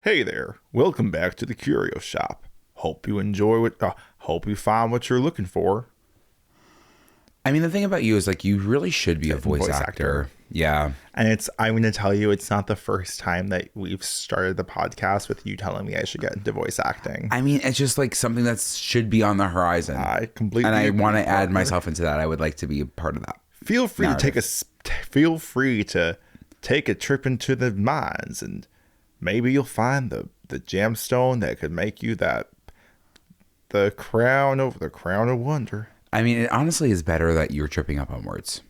Hey there, welcome back to the Curio Shop. Hope you enjoy hope you find what you're looking for. I mean, the thing about you is like you really should be a voice actor. Yeah. And I'm going to tell you, it's not the first time that we've started the podcast with you telling me I should get into voice acting. I mean, it's just like something that should be on the horizon. I completely And I agree, want to add partner. myself into that. I would like to be a part of that. Feel free to take a trip into the mines, and maybe you'll find the gemstone that could make you the crown of wonder. I mean, it honestly is better that you're tripping up on words.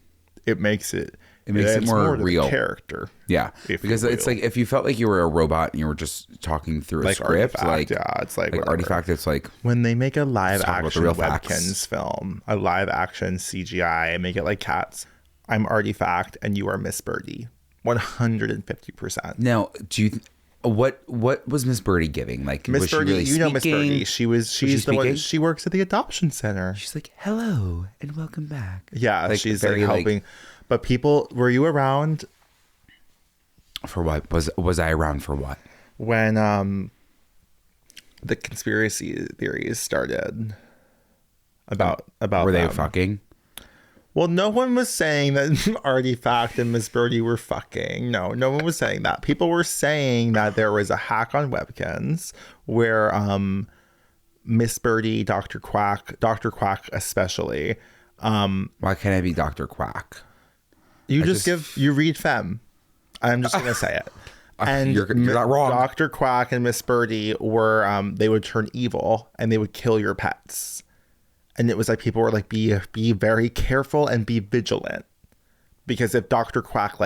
It makes it more to real. the character. Yeah, because it's like if you felt like you were a robot and you were just talking through a script, it's like Artifact. It's like when they make a live action real Webkinz film, a live action CGI, and make it like Cats. I'm Artifact and you are Miss Birdie, 150%. Now, do you? What was Miss Birdie giving? Like Miss Birdie, really you know Miss Birdie. She's the one. speaking? She works at the adoption center. She's like, "Hello and welcome back." Yeah, like, she's very, like helping. But people, were you around for what? Was I around for what? when the conspiracy theories started about Were they them? fucking? Well, no one was saying that Artifact and Miss Birdie were fucking. No one was saying that. People were saying that there was a hack on Webkinz where Miss Birdie, Dr. Quack especially. Why can't I be Dr. Quack? You read Femme. I'm just gonna say it. And you're not wrong. Dr. Quack and Miss Birdie were they would turn evil and they would kill your pets. And it was like people were like, be very careful and be vigilant, because if Dr. Quack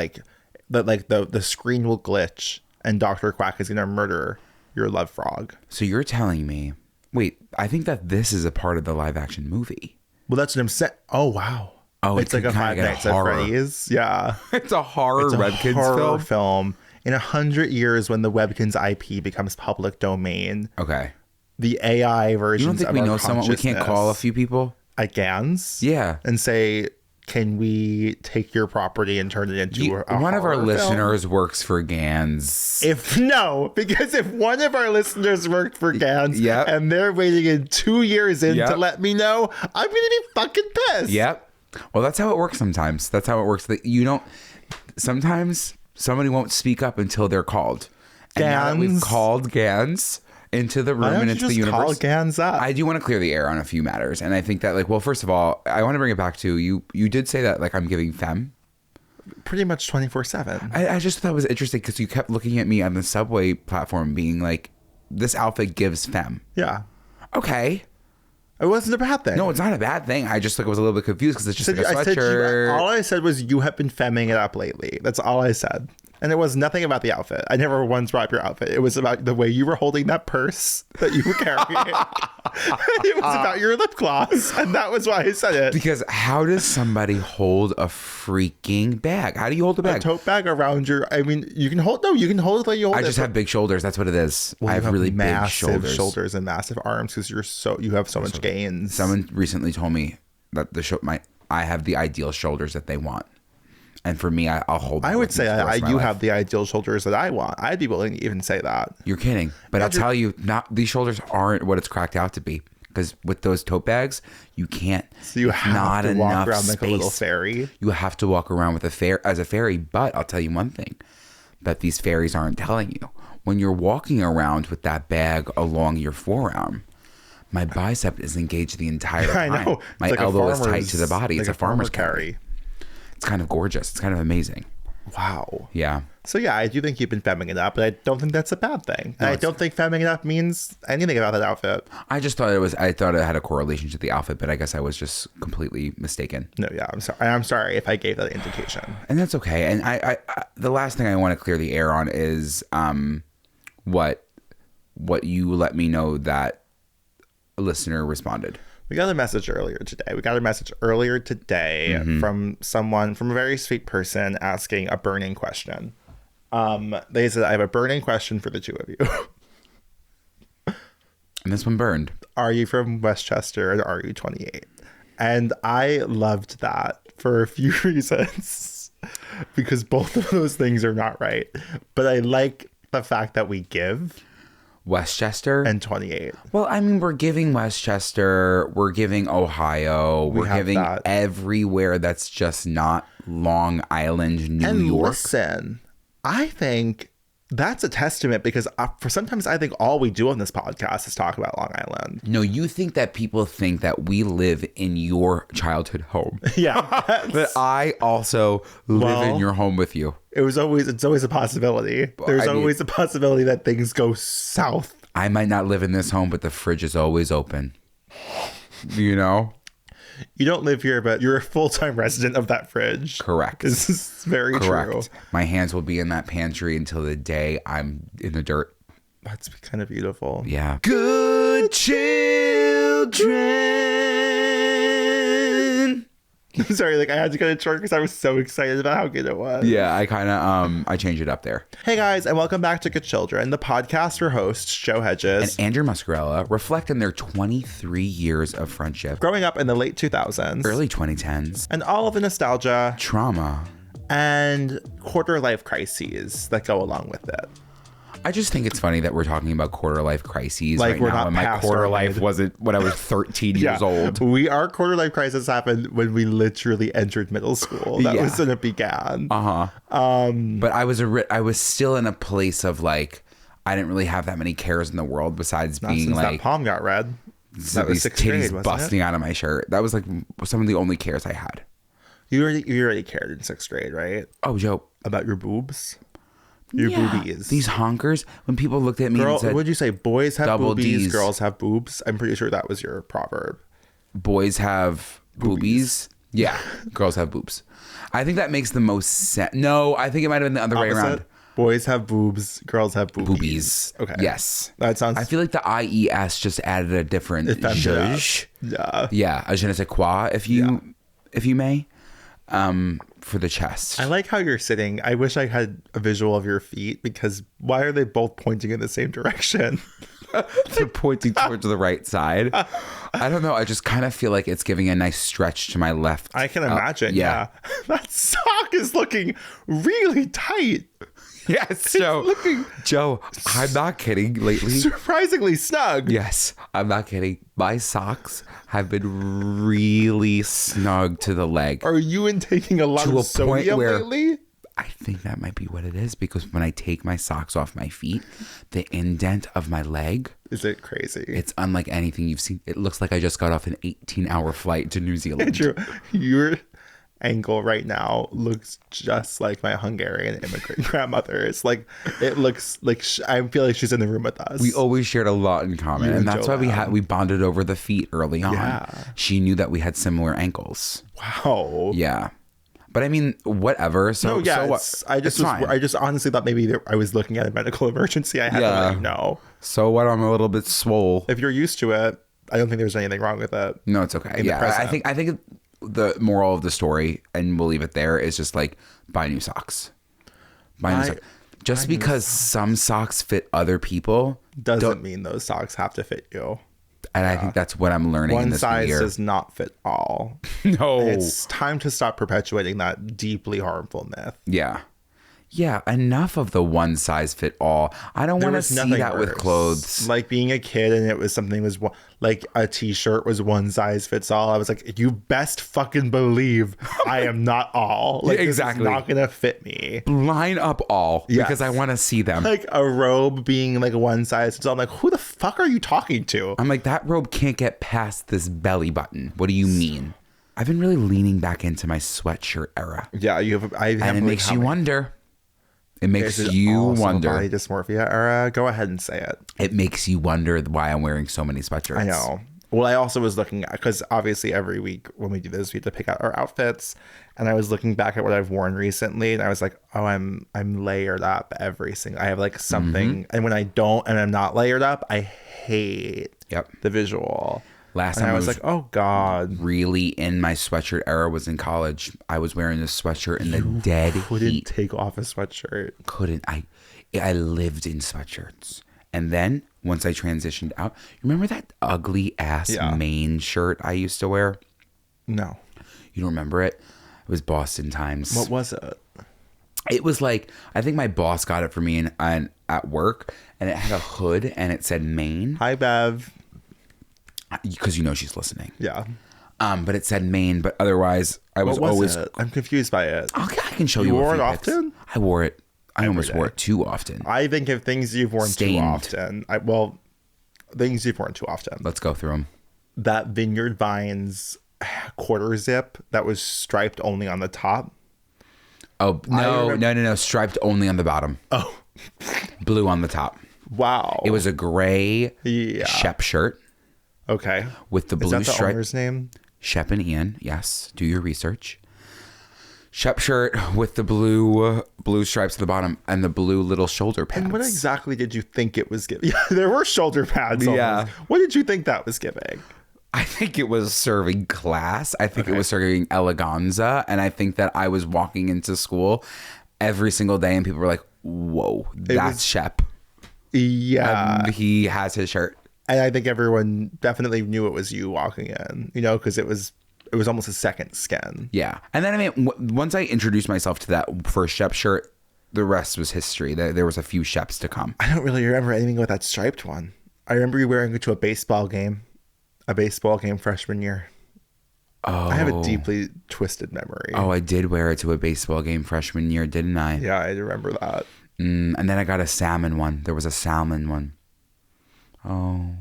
the screen will glitch and Dr. Quack is gonna murder your love frog. So you're telling me? Wait, I think that this is a part of the live action movie. Well, that's what I'm saying. Oh wow. Oh, it's like a Five Nights at Freddy's. Yeah, It's a horror horror film. In 100 years, when the Webkinz IP becomes public domain, Okay. the AI versions You don't think of we our know someone we can't call a few people? Gans? Yeah. And say, can we take your property and turn it into a one of our horror film? listeners works for Gans. Because if one of our listeners worked for Gans Yep. and they're waiting in 2 years to Yep. let me know, I'm going to be fucking pissed. Yep. Well, that's how it works sometimes. That's how it works. Sometimes somebody won't speak up until they're called. And now that we've Gans. called Gans into the room Why don't and you into just the universe. call Gans up? I do want to clear the air on a few matters. And I think that, like, well, first of all, I want to bring it back to you. You did say that, like, I'm giving femme. Pretty much 24/7. I just thought it was interesting because you kept looking at me on the subway platform being like, this outfit gives femme. Yeah. Okay. It wasn't a bad thing. No, it's not a bad thing. I just was a little bit confused because it's just like a sweatshirt. All I said was you have been femming it up lately. That's all I said. And it was nothing about the outfit. I never once brought up your outfit. It was about the way you were holding that purse that you were carrying. It was about your lip gloss. And that was why I said it. Because how does somebody hold a freaking bag? How do you hold a bag? A tote bag around your... I mean, you can hold it like you hold it. I just have big shoulders. That's what it is. Well, I have really massive big shoulders and massive arms because you have so much gains. Someone recently told me that I have the ideal shoulders that they want. And for me, I'll hold them. I would say you life. have the ideal shoulders that I want. I'd be willing to even say that. You're kidding. But I'll tell you, these shoulders aren't what it's cracked out to be. Because with those tote bags, you can't. So you have to walk around like a little space. fairy. You have to walk around with as a fairy. But I'll tell you one thing that these fairies aren't telling you. When you're walking around with that bag along your forearm, my bicep is engaged the entire time. I know. My like elbow is tight to the body. Like it's a farmer's carry. It's kind of gorgeous. It's kind of amazing. Wow. Yeah. So yeah, I do think you've been femming it up, but I don't think that's a bad thing. And I don't think femming it up means anything about that outfit. I just thought I thought it had a correlation to the outfit, but I guess I was just completely mistaken. No, yeah, I'm sorry. I'm sorry if I gave that indication. And that's okay. And I the last thing I want to clear the air on is what you let me know that a listener responded. We got a message earlier today. From someone, from a very sweet person asking a burning question. They said, I have a burning question for the two of you. And this one burned. Are you from Westchester and are you 28? And I loved that for a few reasons. Because both of those things are not right. But I like the fact that we give Westchester and 28. Well, I mean, we're giving Westchester, we're giving Ohio, we're giving everywhere that's just not Long Island, New York. Listen, I think that's a testament because for sometimes I think all we do on this podcast is talk about Long Island. No, you think that people think that we live in your childhood home. Yeah. But I also live in your home with you. It's always a possibility. There's always a possibility that things go south. I might not live in this home, but the fridge is always open. You know? You don't live here, but you're a full-time resident of that fridge. Correct. This is very true. My hands will be in that pantry until the day I'm in the dirt. That's kind of beautiful. Yeah. Good children. I'm sorry, like I had to cut it short because I was so excited about how good it was. Yeah, I kind of I changed it up there. Hey guys, and welcome back to Good Children, the podcast where hosts Joe Hegyes and Andrew Muscarella reflect on their 23 years of friendship, growing up in the late 2000s, early 2010s, and all of the nostalgia, trauma, and quarter life crises that go along with it. I just think it's funny that we're talking about quarter life crises like right we're now. Not and my quarter life wasn't when I was 13 years old. Our quarter life crisis happened when we literally entered middle school. That was when it began. But I was still in a place of like I didn't really have that many cares in the world besides being since like that palm got red. That was these titties grade, busting out of my shirt. That was like some of the only cares I had. You already cared in 6th grade, right? Oh, Joe, about your boobs. Your boobies. These honkers. When people looked at me and said, what'd you say? Boys have boobies, D's. Girls have boobs. I'm pretty sure that was your proverb. Boys have boobies. Yeah. Girls have boobs. I think that makes the most sense. No, I think it might have been the other way around. Boys have boobs. Girls have boobies. Okay. Yes. That sounds... I feel like the IES just added a different zhuzh. Yeah. Yeah. A je ne sais quoi, if you may. For the chest. I like how you're sitting. I wish I had a visual of your feet because why are they both pointing in the same direction? They're pointing towards the right side. I don't know. I just kind of feel like it's giving a nice stretch to my left. I can imagine. Yeah. That sock is looking really tight. Yes, Joe, I'm not kidding. Lately, surprisingly snug. Yes, I'm not kidding. My socks have been really snug to the leg. Are you taking a lot of sodium lately? I think that might be what it is because when I take my socks off my feet, the indent of my leg. Is it crazy? It's unlike anything you've seen. It looks like I just got off an 18-hour flight to New Zealand. Andrew, your ankle right now looks just like my Hungarian immigrant grandmother. It's like it looks like I feel like she's in the room with us. We always shared a lot in common, and that's why we bonded over the feet early on. Yeah. She knew that we had similar ankles. Wow. Yeah. But I mean, whatever. So, no, yeah, so what? I just honestly thought maybe I was looking at a medical emergency. I had to let you know. So what? I'm a little bit swole. If you're used to it, I don't think there's anything wrong with it. No, it's okay. Yeah, I think the moral of the story, and we'll leave it there, is just like buy new socks. Just because some socks fit other people doesn't mean those socks have to fit you. And I think that's what I'm learning in this year. One size does not fit all. No. It's time to stop perpetuating that deeply harmful myth. Yeah. Yeah, enough of the one size fit all. I don't want to see that with clothes. Like being a kid and it was something was like a t-shirt was one size fits all. I was like, you best fucking believe I am not all. Like, exactly. This is not going to fit me. Line up all because I want to see them. Like a robe being like one size fits all. I'm like, who the fuck are you talking to? I'm like, that robe can't get past this belly button. What do you mean? I've been really leaning back into my sweatshirt era. Yeah, you have. And it makes you wonder. It makes you wonder. Body dysmorphia era. Go ahead and say it. It makes you wonder why I'm wearing so many sweatshirts. I know. Well, I also was looking at, because obviously every week when we do this, we have to pick out our outfits. And I was looking back at what I've worn recently, and I was like, oh, I'm layered up every single. I have like something, and when I don't, and I'm not layered up, I hate the visual. Last time I was like, oh God. Really in my sweatshirt era was in college. I was wearing this sweatshirt in the dead heat. Couldn't take off a sweatshirt. Couldn't. I lived in sweatshirts. And then once I transitioned out, remember that ugly ass Maine shirt I used to wear? No. You don't remember it? It was Boston Times. What was it? It was like, I think my boss got it for me and at work, and it had a hood and it said Maine. Hi, Bev. Because you know she's listening. Yeah. But it said Maine, but otherwise I was always. It? I'm confused by it. Okay, I can show you. You wore a it few pics. often? I wore it. I almost day. wore it too often. I think of things you've worn Stained. too often. Things you've worn too often. Let's go through them. That Vineyard Vines quarter zip that was striped only on the top. Oh, no. Striped only on the bottom. Oh. Blue on the top. Wow. It was a gray Shep shirt. Okay. With the blue Is that the stripe. owner's name? Shep and Ian. Yes. Do your research. Shep shirt with the blue stripes at the bottom and the blue little shoulder pads. And what exactly did you think it was giving? Yeah, there were shoulder pads. Yeah. Almost. What did you think that was giving? I think it was serving class. I think it was serving eleganza. And I think that I was walking into school every single day and people were like, whoa, that's Shep. Yeah. He has his shirt. And I think everyone definitely knew it was you walking in, because it was almost a second skin. Yeah. And then, once I introduced myself to that first Shep shirt, the rest was history. There was a few Sheps to come. I don't really remember anything with that striped one. I remember you wearing it to a baseball game freshman year. Oh. I have a deeply twisted memory. Oh, I did wear it to a baseball game freshman year, didn't I? Yeah, I remember that. And then I got a salmon one. There was a salmon one. Oh,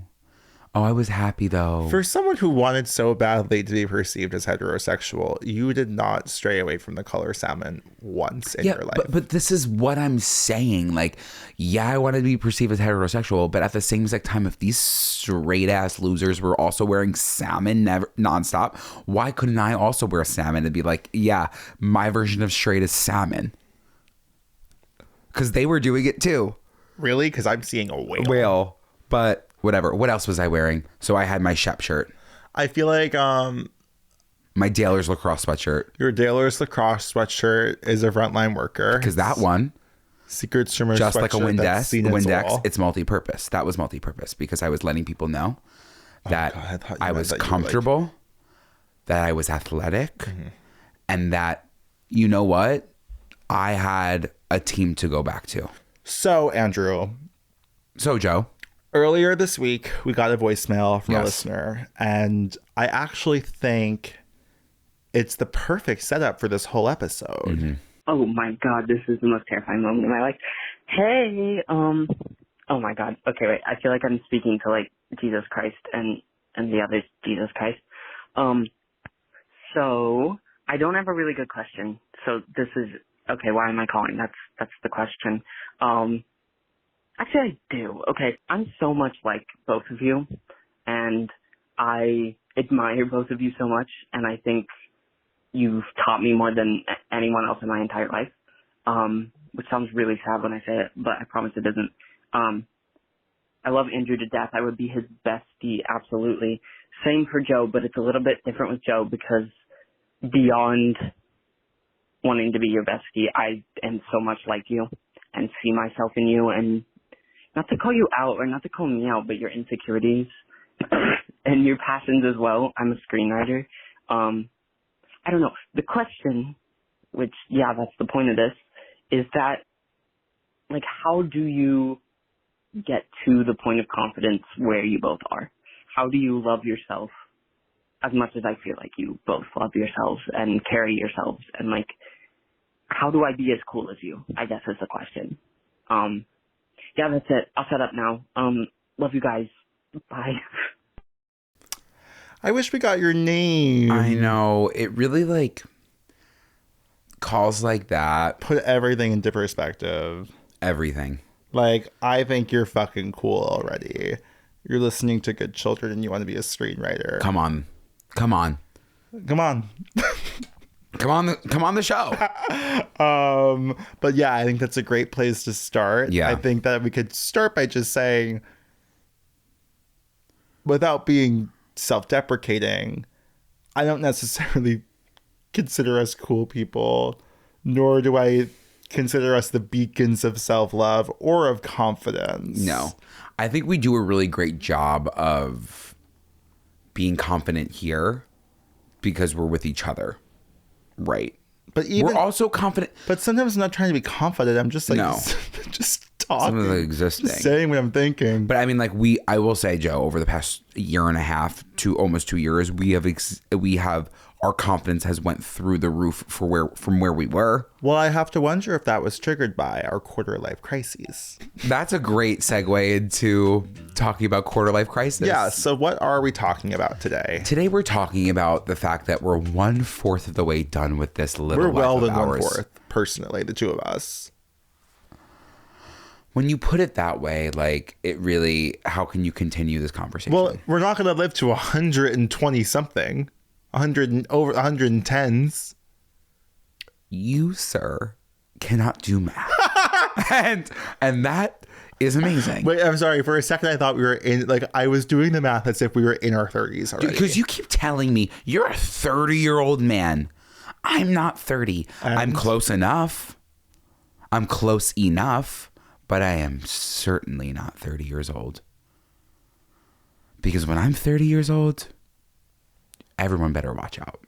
I was happy though. For someone who wanted so badly to be perceived as heterosexual, you did not stray away from the color salmon once in your life. But this is what I'm saying. Like, yeah, I wanted to be perceived as heterosexual, but at the same exact time, if these straight ass losers were also wearing salmon nonstop, why couldn't I also wear salmon and be like, yeah, my version of straight is salmon? Because they were doing it too. Really? Because I'm seeing a whale. But whatever. What else was I wearing? So I had my Shep shirt. I feel like my Dailers lacrosse sweatshirt. Your Dailers lacrosse sweatshirt is a frontline worker. Because that one, Secret Swimmer just like a Windex, it's it's multi-purpose. That was multi-purpose because I was letting people know that I was comfortable, that I was athletic, and that, you know what? I had a team to go back to. So, Andrew. So, Joe. Earlier this week, we got a voicemail from a listener, and I actually think it's the perfect setup for this whole episode. Mm-hmm. Oh my God, this is the most terrifying moment in my life. Hey, oh my God. Okay, wait, I feel like I'm speaking to like Jesus Christ and the other Jesus Christ. So I don't have a really good question. So this is, okay, why am I calling? That's the question. Actually, I do. Okay, I'm so much like both of you, and I admire both of you so much, and I think you've taught me more than anyone else in my entire life, which sounds really sad when I say it, but I promise it isn't. I love Andrew to death. I would be his bestie, absolutely. Same for Joe, but it's a little bit different with Joe because beyond wanting to be your bestie, I am so much like you and see myself in you, and not to call you out or not to call me out, but your insecurities and your passions as well. I'm a screenwriter. I don't know. The question, which, yeah, that's the point of this, is that, like, how do you get to the point of confidence where you both are? How do you love yourself as much as I feel like you both love yourselves and carry yourselves? And, like, how do I be as cool as you, I guess is the question. Yeah, that's it. I'll shut up now. Love you guys. Bye. I wish we got your name. I know. It really, like, calls like that. Put everything into perspective. Everything. Like, I think you're fucking cool already. You're listening to Good Children and you want to be a screenwriter. Come on. Come on. Come on the show. But yeah, I think that's a great place to start. Yeah. I think that we could start by just saying, without being self-deprecating, I don't necessarily consider us cool people, nor do I consider us the beacons of self-love or of confidence. No. I think we do a really great job of being confident here because we're with each other. Right. But we're also confident. But sometimes I'm not trying to be confident. I'm just like, No. just talking. Some of the existing. Just saying what I'm thinking. But I mean, like I will say, Joe, over the past year and a half to almost 2 years, we have our confidence has went through the roof from where we were. Well, I have to wonder if that was triggered by our quarter life crises. That's a great segue into talking about quarter life crisis. Yeah. So what are we talking about today? Today we're talking about the fact that we're 1/4 of the way done with this little. We're well life than of ours. 1/4, personally, the two of us. When you put it that way, like it really, how can you continue this conversation? Well, we're not going to live to 120 something, 100 over 110s. You, sir, cannot do math, and that is amazing. Wait, I'm sorry. For a second, I thought we were in, like, I was doing the math as if we were in our 30s already. Because you keep telling me you're a 30-year-old man. I'm not 30. I'm close enough. I'm close enough, but I am certainly not 30 years old. Because when I'm 30 years old, everyone better watch out.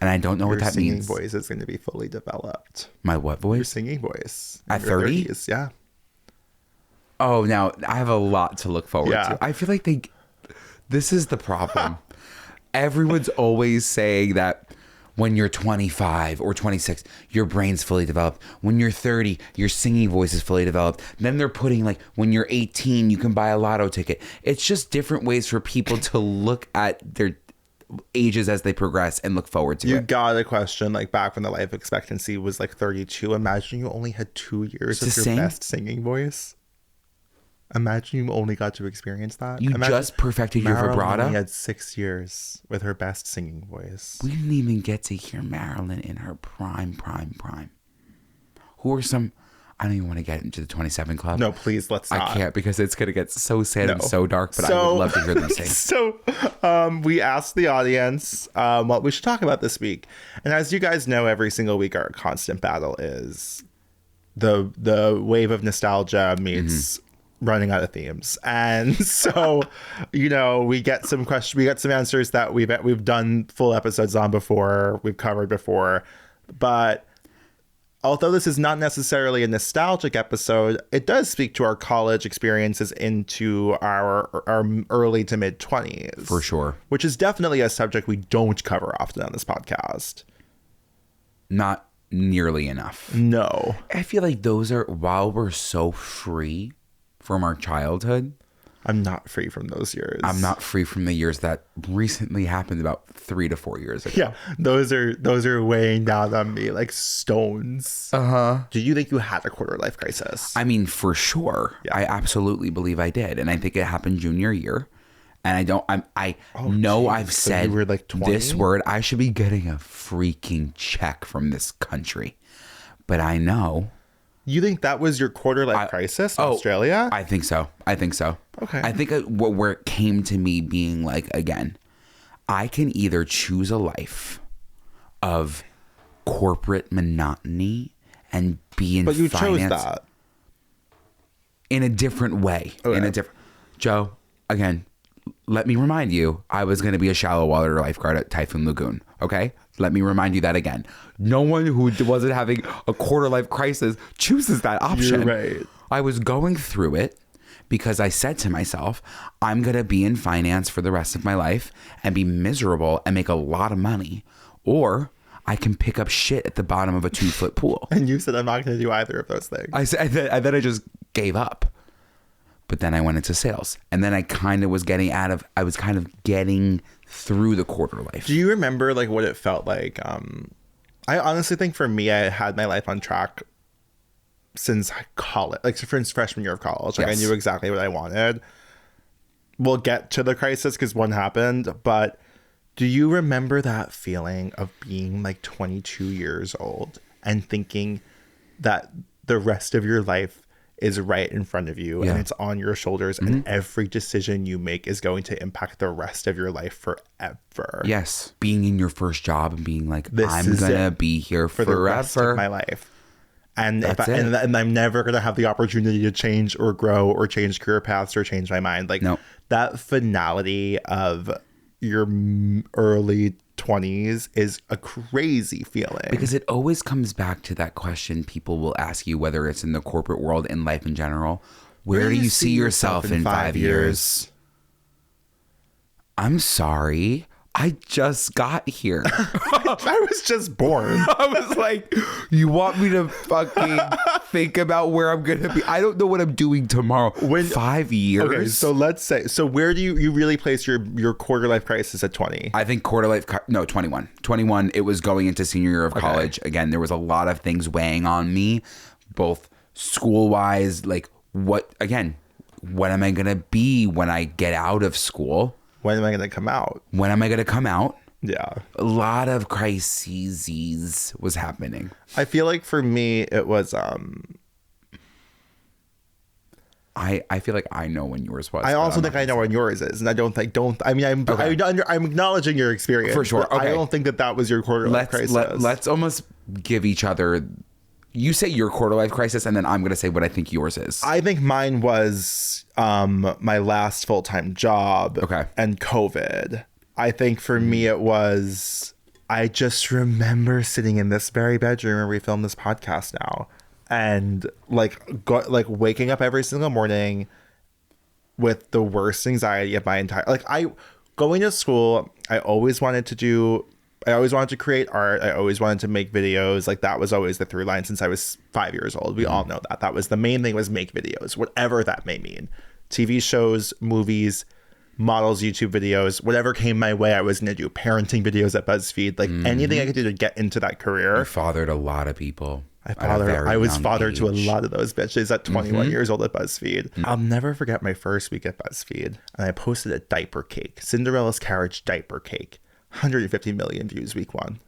And I don't know what that means. Your singing voice is going to be fully developed. My what voice? Your singing voice. At 30? Yeah. Oh, now I have a lot to look forward Yeah. to. I feel like this is the problem. Everyone's always saying that when you're 25 or 26, your brain's fully developed. When you're 30, your singing voice is fully developed. Then they're putting like, when you're 18, you can buy a lotto ticket. It's just different ways for people to look at their ages as they progress and look forward to You it. got a question, like, back when the life expectancy was like 32. Imagine you only had 2 years of your best singing voice. Imagine you only got to experience that. You just perfected your Marilyn vibrato. only had 6 years with her best singing voice. We didn't even get to hear Marilyn in her prime. Who are some... I don't even want to get into the 27 Club. No, please, let's not. I can't, because it's going to get so sad and so dark, but I would love to hear them sing. So we asked the audience what we should talk about this week. And as you guys know, every single week our constant battle is the wave of nostalgia meets running out of themes. And so, you know, we get some questions, we get some answers that we've done full episodes on before, we've covered before. But although this is not necessarily a nostalgic episode, it does speak to our college experiences into our early to mid 20s. For sure. Which is definitely a subject we don't cover often on this podcast. Not nearly enough. No. I feel like those are, while we're so free from our childhood, I'm not free from those years. I'm not free from the years that recently happened about 3 to 4 years ago. Yeah, those are weighing down on me like stones. Do you think you had a quarter life crisis? I mean, for sure. Yeah. I absolutely believe I did. And I think it happened junior year. And I know I've said you were like 20? This word. I should be getting a freaking check from this country. But I know. You think that was your quarter life crisis in Australia? I think so. Okay. I think where it came to me being like, again, I can either choose a life of corporate monotony and be in finance. But you chose that. In a different way. Okay. Joe, again, let me remind you, I was going to be a shallow water lifeguard at Typhoon Lagoon. Okay? Let me remind you that again. No one who wasn't having a quarter life crisis chooses that option. You're right. I was going through it because I said to myself, I'm going to be in finance for the rest of my life and be miserable and make a lot of money. Or I can pick up shit at the bottom of a 2-foot pool. And you said I'm not going to do either of those things. And then I just gave up. But then I went into sales. And then I kind of was getting through the quarter life. Do you remember like what it felt like? I honestly think for me, I had my life on track since college, like since freshman year of college. Like, yes. I knew exactly what I wanted. We'll get to the crisis because one happened, but do you remember that feeling of being like 22 years old and thinking that the rest of your life is right in front of you and it's on your shoulders and every decision you make is going to impact the rest of your life forever? Yes. Being in your first job and being like, I'm going to be here for forever. The rest of my life. And and I'm never going to have the opportunity to change or grow or change career paths or change my mind. Like that finality of your early 20s is a crazy feeling. Because it always comes back to that question people will ask you, whether it's in the corporate world, in life in general. Where do you see yourself in 5 years? I'm sorry. I just got here. I was just born. I was like, you want me to fucking think about where I'm going to be? I don't know what I'm doing tomorrow. 5 years? Okay, so let's say, where do you really place your quarter life crisis at 20? I think 21. 21, it was going into senior year of college. Again, there was a lot of things weighing on me, both school-wise, like what am I going to be when I get out of school? When am I going to come out? When am I going to come out? Yeah. A lot of crises was happening. I feel like for me, it was... I feel like I know when yours was. I also think I know when yours is. And I'm acknowledging your experience. For sure. Okay. I don't think that was your quarter life crisis. Let's almost give each other... You say your quarter life crisis, and then I'm going to say what I think yours is. I think mine was my last full-time job and COVID. I think for me it was, I just remember sitting in this very bedroom where we film this podcast now, and waking up every single morning with the worst anxiety of my entire... Going to school, I always wanted to create art. I always wanted to make videos. Like, that was always the through line since I was 5 years old. We all know that. That was the main thing, was make videos, whatever that may mean. TV shows, movies, models, YouTube videos, whatever came my way, I was going to do. Parenting videos at BuzzFeed. Like, anything I could do to get into that career. You fathered a lot of people. I was father to a lot of those bitches at 21 years old at BuzzFeed. I'll never forget my first week at BuzzFeed. And I posted a diaper cake. Cinderella's carriage diaper cake. 150 million views week 1.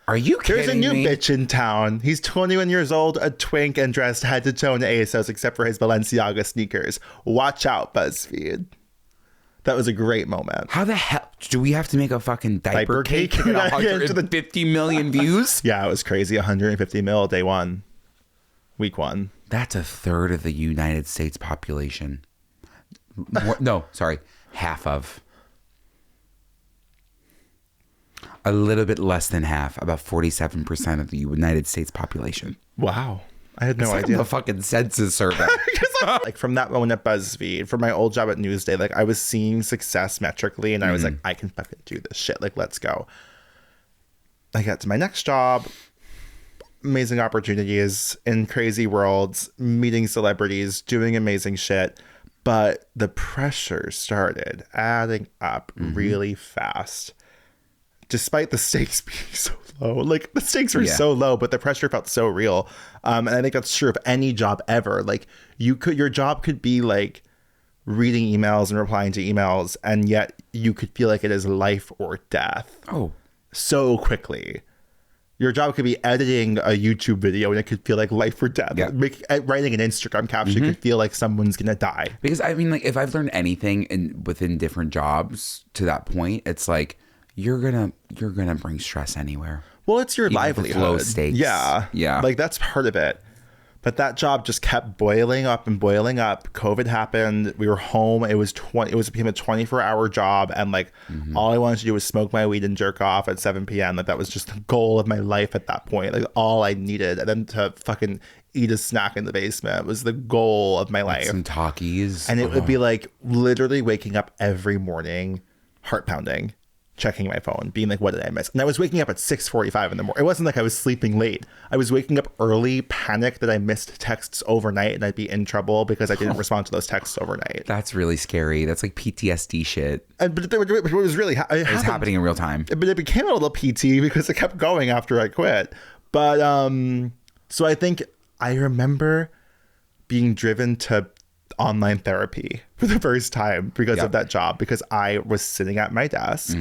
Are you kidding me? There's a new bitch in town. He's 21 years old, a twink, and dressed head to toe in ASOS except for his Balenciaga sneakers. Watch out, BuzzFeed. That was a great moment. How the hell do we have to make a fucking diaper cake to get 150 million views? Yeah, it was crazy. 150 mil day 1, week 1. That's a third of the United States population. Half of. A little bit less than half, about 47% of the United States population. Wow. I had no idea. The fucking census survey. Like, from that moment at BuzzFeed, from my old job at Newsday, like, I was seeing success metrically, and I was like, I can fucking do this shit. Like, let's go. I got to my next job. Amazing opportunities in crazy worlds, meeting celebrities, doing amazing shit. But the pressure started adding up really fast. Despite the stakes being so low, like, the stakes were so low, but the pressure felt so real. And I think that's true of any job ever. Like, your job could be like reading emails and replying to emails, and yet you could feel like it is life or death. Oh, so quickly. Your job could be editing a YouTube video, and it could feel like life or death. Yeah. Writing an Instagram caption could feel like someone's gonna die. Because I mean, like, if I've learned anything within different jobs to that point, it's like, you're gonna bring stress anywhere. Well, it's your livelihood. Low stakes. Yeah. Like, that's part of it. But that job just kept boiling up and boiling up. COVID happened. We were home. It became a 24-hour job, and like all I wanted to do was smoke my weed and jerk off at 7 p.m. Like, that was just the goal of my life at that point. Like, all I needed, and then to fucking eat a snack in the basement was the goal of my life. Some Takis. And it would be like literally waking up every morning, heart pounding, checking my phone, being like, what did I miss? And I was waking up at 6:45 in the morning. It wasn't like I was sleeping late. I was waking up early, panicked that I missed texts overnight and I'd be in trouble because I didn't respond to those texts overnight. That's really scary. That's like PTSD shit. But it was really... It was happening in real time. But it became a little PT because it kept going after I quit. But, so I think I remember being driven to online therapy for the first time because of that job, because I was sitting at my desk.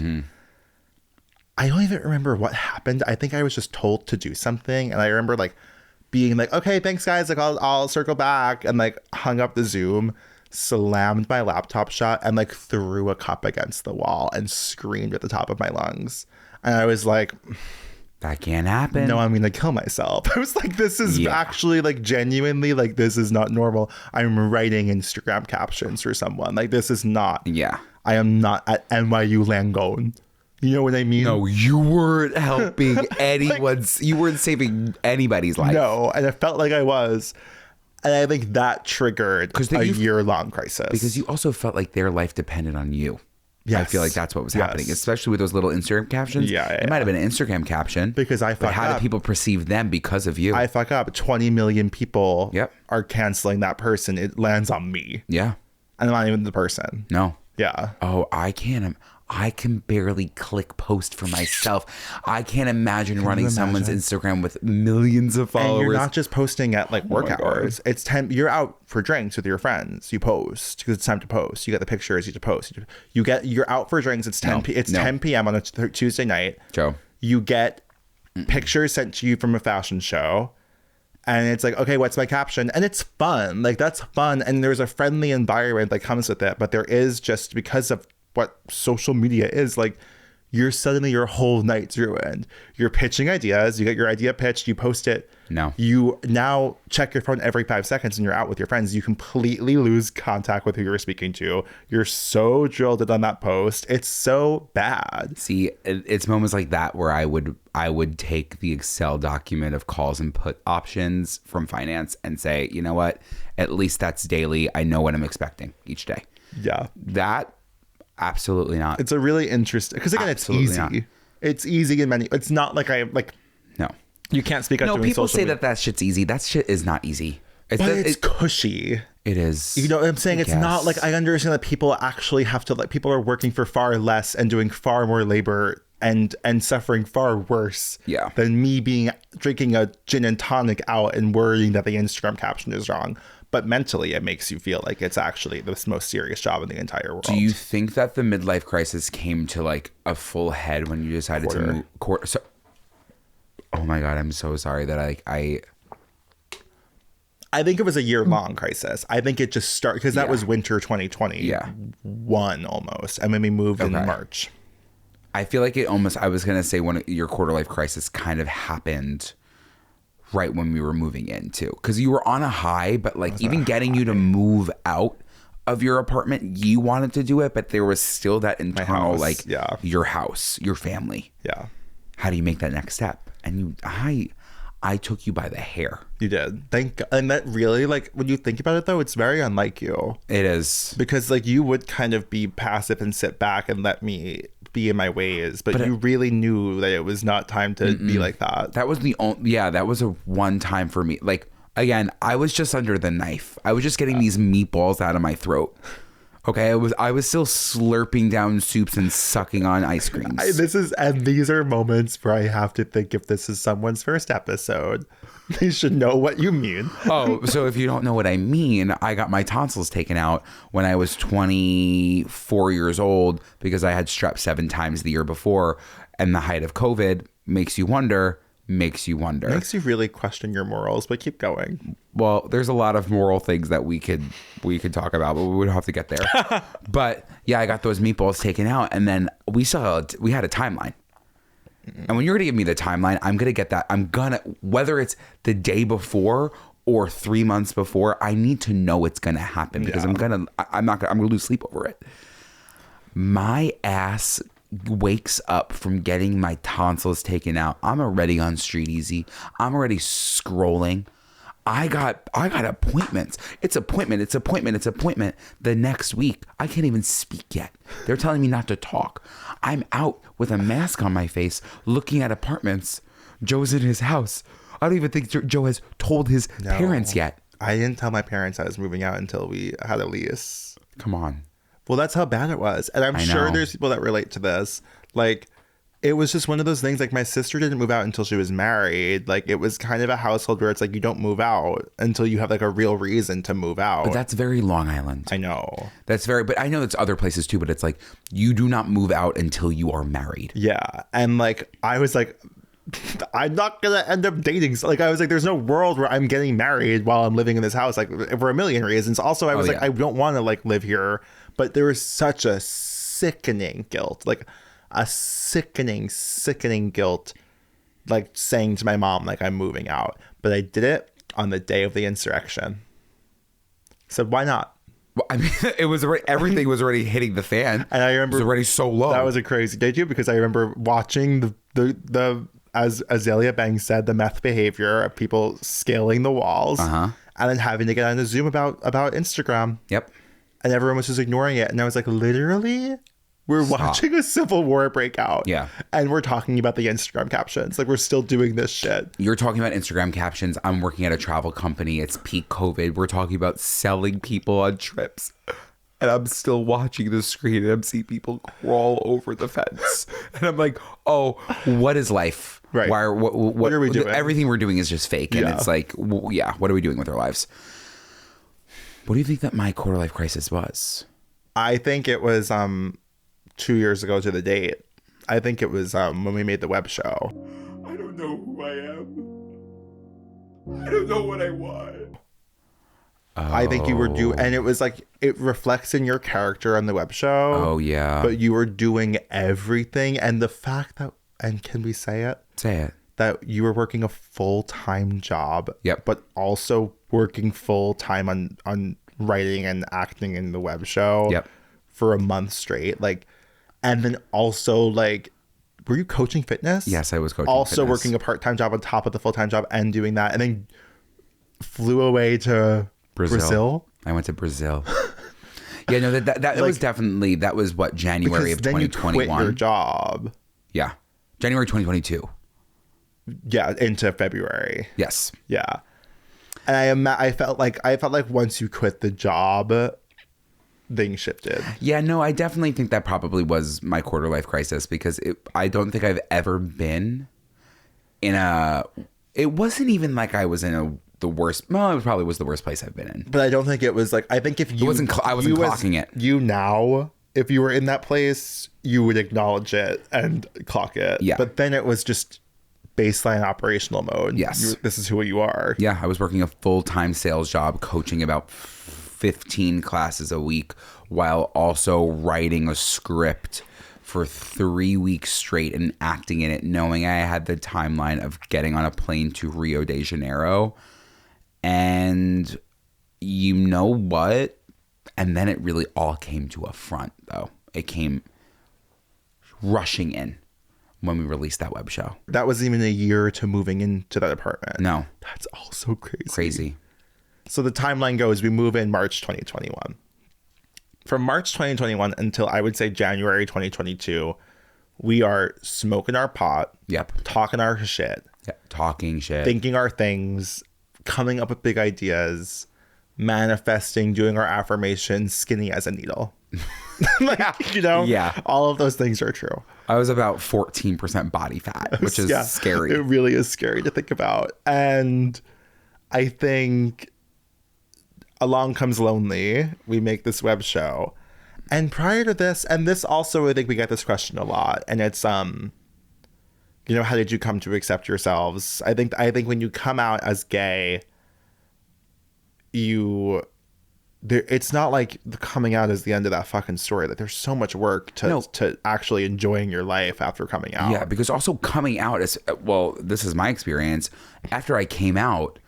I don't even remember what happened. I think I was just told to do something, and I remember like being like, okay, thanks guys, like I'll circle back, and like hung up the Zoom, slammed my laptop shut, and like threw a cup against the wall and screamed at the top of my lungs. And I was like, that can't happen. No, I'm gonna kill myself. I was like, this is actually like genuinely, like, this is not normal. I'm writing Instagram captions for someone. Like, this is not. I am not at NYU Langone You know what I mean? No, you weren't helping anyone's. You weren't saving anybody's life. No, and it felt like I was. And I think that triggered a year-long crisis. Because you also felt like their life depended on you. Yes. I feel like that's what was happening, especially with those little Instagram captions. Yeah. It might have been an Instagram caption. Because I fuck up. But how did people perceive them because of you? I fuck up. 20 million people are canceling that person. It lands on me. Yeah. And I'm not even the person. No. Yeah. Oh, I can barely click post for myself. I can't imagine running someone's Instagram with millions of followers. And you're not just posting at like work hours. It's time you're out for drinks with your friends. You post because it's time to post. You get the pictures. You have to post. You're out for drinks. It's 10 p.m. on a Tuesday night. Joe. You get pictures sent to you from a fashion show. And it's like, okay, what's my caption? And it's fun. Like, that's fun. And there's a friendly environment that comes with it. But there is just, because of what social media is, like, your whole night's ruined. You're pitching ideas. You get your idea pitched. You post it. No. You now check your phone every 5 seconds and you're out with your friends. You completely lose contact with who you're speaking to. You're so drilled in on that post. It's so bad. See, it's moments like that where I would take the Excel document of calls and put options from finance and say, you know what? At least that's daily. I know what I'm expecting each day. Yeah. That, absolutely not. It's a really interesting, because again, Absolutely it's easy. not. It's easy in many, it's not like no. You can't speak up. No, doing people social say media. that shit's easy. That shit is not easy. It's cushy. It is. You know what I'm saying? It's not like, I understand that people actually have to, like, people are working for far less and doing far more labor and suffering far worse than me drinking a gin and tonic out and worrying that the Instagram caption is wrong. But mentally, it makes you feel like it's actually the most serious job in the entire world. Do you think that the midlife crisis came to like a full head when you decided to move? Oh my God, I'm so sorry that I think it was a year-long crisis. I think it just started because that was winter 2021 almost. And then we moved in March. I feel like it almost, I was going to say your quarter life crisis kind of happened right when we were moving in too. Because you were on a high, but like even getting you to move out of your apartment, you wanted to do it, but there was still that internal your house, your family. Yeah. How do you make that next step? And I took you by the hair. You did. And that really, like, when you think about it though, it's very unlike you. It is. Because like you would kind of be passive and sit back and let me be in my ways, but you really knew that it was not time to be like that. That was that was a one time for me. Like, again, I was just under the knife. I was just getting these meatballs out of my throat. Okay, I was still slurping down soups and sucking on ice creams. These are moments where I have to think, if this is someone's first episode, they should know what you mean. Oh, so if you don't know what I mean, I got my tonsils taken out when I was 24 years old because I had strep 7 times the year before, and the height of COVID makes you wonder. Makes you really question your morals, but keep going. Well, there's a lot of moral things that we could talk about, but we would have to get there. But yeah, I got those meatballs taken out, and then we had a timeline. And when you're gonna give me the timeline, I'm gonna get that. Whether it's the day before or 3 months before, I need to know it's gonna happen because I'm gonna lose sleep over it. My ass wakes up from getting my tonsils taken out. I'm already on Street Easy. I'm already scrolling. I got appointments. It's appointment. The next week, I can't even speak yet. They're telling me not to talk. I'm out with a mask on my face looking at apartments. Joe's in his house. I don't even think Joe has told his parents yet. I didn't tell my parents I was moving out until we had a lease. Come on. Well, that's how bad it was. And I'm sure there's people that relate to this. Like, it was just one of those things. Like, my sister didn't move out until she was married. Like, it was kind of a household where it's like, you don't move out until you have like a real reason to move out. But that's very Long Island. I know. But I know it's other places too, but it's like, you do not move out until you are married. Yeah. And like, I was like, I'm not gonna end up dating. So, like, I was like, there's no world where I'm getting married while I'm living in this house, like, for a million reasons. Also, I was I don't want to like live here. But there was such a sickening guilt, like a sickening guilt, like saying to my mom, like, I'm moving out. But I did it on the day of the insurrection. Said, why not? Well, I mean, it was already, everything was already hitting the fan. And I remember it was already so low. That was a crazy day too, because I remember watching the as Azalea Banks said, the meth behavior of people scaling the walls, and then having to get on a Zoom about Instagram. Yep. And everyone was just ignoring it, and I was like, literally. We're watching a civil war break out. Yeah. And we're talking about the Instagram captions. Like, we're still doing this shit. You're talking about Instagram captions. I'm working at a travel company. It's peak COVID. We're talking about selling people on trips. And I'm still watching the screen and I'm seeing people crawl over the fence. And I'm like, oh, what is life? Right. What are we doing? Everything we're doing is just fake. And it's like, what are we doing with our lives? What do you think that my quarter life crisis was? I think it was 2 years ago to the date. I think it was when we made the web show. I don't know who I am. I don't know what I want. I think you were and it was like, it reflects in your character on the web show. Oh, yeah. But you were doing everything. And the fact that, and can we say it? Say it. That you were working a full-time job. Yep. But also working full-time on writing and acting in the web show. Yep. For a month straight. Like, and then also, like, were you coaching fitness? Yes, I was coaching also fitness. working a part-time job on top of the full-time job and doing that. And then flew away to Brazil. I went to Brazil. Yeah, no, that like, was definitely, that was what, January of 2021. Then you quit your job. Yeah. January 2022. Yeah, into February. Yes. Yeah. And I felt like once you quit the job, things shifted. Yeah, no, I definitely think that probably was my quarter life crisis, because I don't think I've ever been in it wasn't even like I was in the worst, well, it probably was the worst place I've been in. But I don't think it was like, I think if you... I wasn't clocking it. You now, if you were in that place, you would acknowledge it and clock it. Yeah. But then it was just baseline operational mode. Yes. This is who you are. Yeah, I was working a full-time sales job, coaching about 15 classes a week, while also writing a script for 3 weeks straight and acting in it, knowing I had the timeline of getting on a plane to Rio de Janeiro. And you know what? And then it really all came to a front, though. It came rushing in when we released that web show. That wasn't even a year to moving into that apartment. No. That's also crazy. Crazy. So the timeline goes, we move in March 2021. From March 2021 until I would say January 2022, we are smoking our pot. Yep. Talking our shit. Yep. Talking shit. Thinking our things. Coming up with big ideas. Manifesting. Doing our affirmations. Skinny as a needle. Like, you know? Yeah. All of those things are true. I was about 14% body fat, which is scary. It really is scary to think about. And I think... Along Comes Lonely, we make this web show. And prior to this, and this also, I think we get this question a lot. And it's, you know, how did you come to accept yourselves? I think when you come out as gay, it's not like the coming out is the end of that fucking story. Like, there's so much work to actually enjoying your life after coming out. Yeah, because also coming out is, well, this is my experience. After I came out,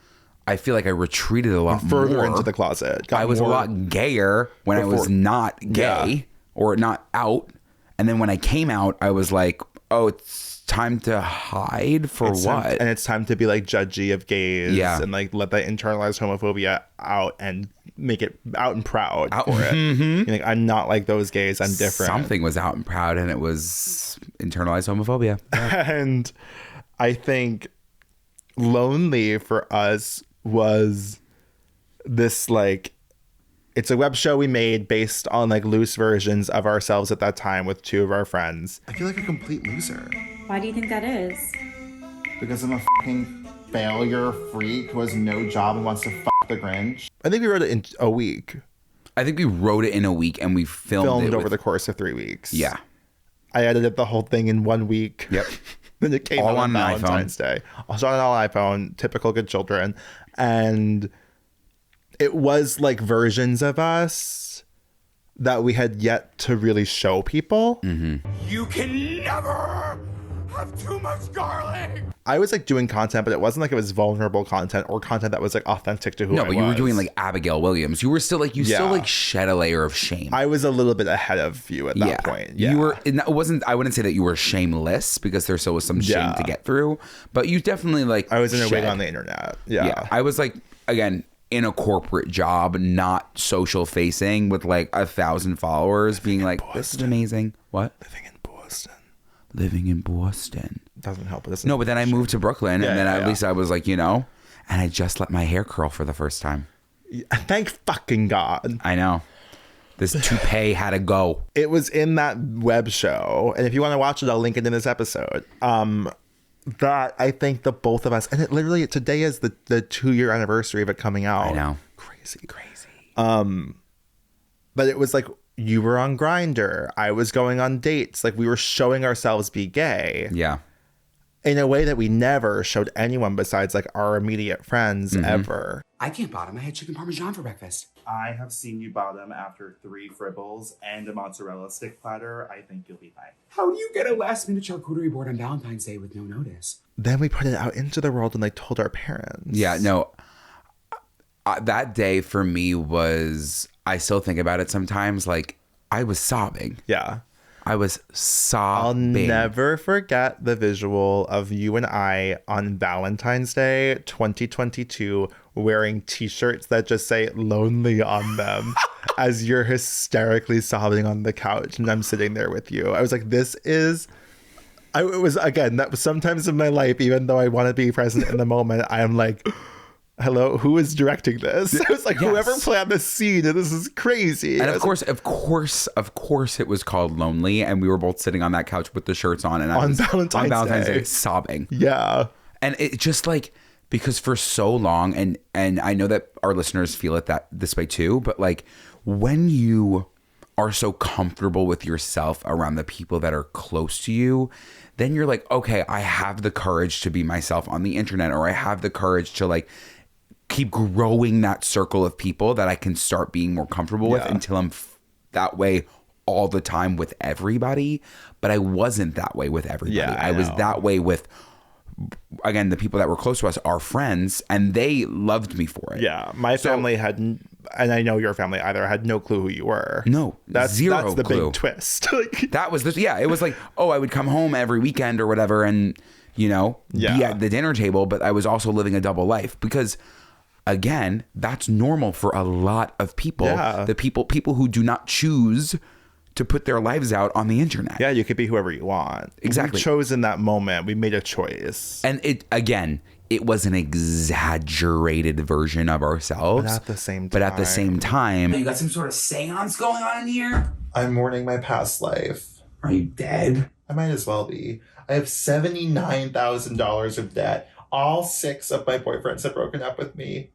I feel like I retreated a lot further more into the closet. I was a lot gayer when I was not gay or not out. And then when I came out, I was like, oh, it's time to hide for what? And it's time to be like judgy of gays. Yeah. And like let that internalized homophobia out and make it out and proud for it. Mm-hmm. Like, I'm not like those gays. I'm different. Something was out and proud, and it was internalized homophobia. And I think Lonely for us was this, like, it's a web show we made based on like loose versions of ourselves at that time with two of our friends. I feel like a complete loser. Why do you think that is? Because I'm a fucking failure freak who has no job and wants to fuck the Grinch. I think we wrote it in a week. I think we wrote it in a week and we filmed it over the course of 3 weeks. Yeah. I edited the whole thing in 1 week. Yep. Then it came all out on Valentine's Day. Also on an iPhone, typical good children. And it was like versions of us that we had yet to really show people. Mm-hmm. You can never have too much garlic. I was like doing content, but it wasn't like it was vulnerable content or content that was like authentic to who I was. No, but you were doing like Abigail Williams. You were still like, still like shed a layer of shame. I was a little bit ahead of you at that point. Yeah. You were, and it wasn't, I wouldn't say that you were shameless because there still was some shame to get through, but you definitely like, I was in a wig on the internet. Yeah. I was like, again, in a corporate job, not social facing with like 1,000 followers being like, this is amazing. What? Living in Boston. Doesn't help. No, but then I moved to Brooklyn and then at least I was like, and I just let my hair curl for the first time. Thank fucking God. I know. This toupee had to go. It was in that web show. And if you want to watch it, I'll link it in this episode. That I think the both of us, and it literally today is the 2-year anniversary of it coming out. I know. Crazy. But it was like, you were on Grindr. I was going on dates. Like we were showing ourselves be gay. Yeah. In a way that we never showed anyone besides like our immediate friends ever. I can't bottom. I had chicken parmesan for breakfast. I have seen you bottom after 3 fribbles and a mozzarella stick platter. I think you'll be fine. How do you get a last minute charcuterie board on Valentine's Day with no notice? Then we put it out into the world and like told our parents. Yeah, no. That day for me was, I still think about it sometimes, like I was sobbing. Yeah. I was sobbing. I'll never forget the visual of you and I on Valentine's Day 2022 wearing t-shirts that just say lonely on them as you're hysterically sobbing on the couch and I'm sitting there with you. I was like, it was, again, that was sometimes in my life, even though I want to be present in the moment, I am like, hello, who is directing this? I was like, whoever planned this scene, this is crazy. And of course, it was called Lonely, and we were both sitting on that couch with the shirts on, and on Valentine's Day sobbing. Yeah, and it just like, because for so long, and I know that our listeners feel it this way too, but like when you are so comfortable with yourself around the people that are close to you, then you're like, okay, I have the courage to be myself on the internet, or I have the courage to like keep growing that circle of people that I can start being more comfortable with until I'm that way all the time with everybody. But I wasn't that way with everybody. Yeah, I was that way with, again, the people that were close to us, our friends, and they loved me for it. Yeah. My family hadn't, and I know your family either, had no clue who you were. No, that's the clue. big twist. Like, that was it was like, oh, I would come home every weekend or whatever and, be at the dinner table, but I was also living a double life because, again, that's normal for a lot of people. Yeah. The people who do not choose to put their lives out on the internet. Yeah, you could be whoever you want. Exactly. We chose in that moment. We made a choice. And it was an exaggerated version of ourselves. But at the same time. You got some sort of seance going on in here? I'm mourning my past life. Are you dead? I might as well be. I have $79,000 of debt. All 6 of my boyfriends have broken up with me.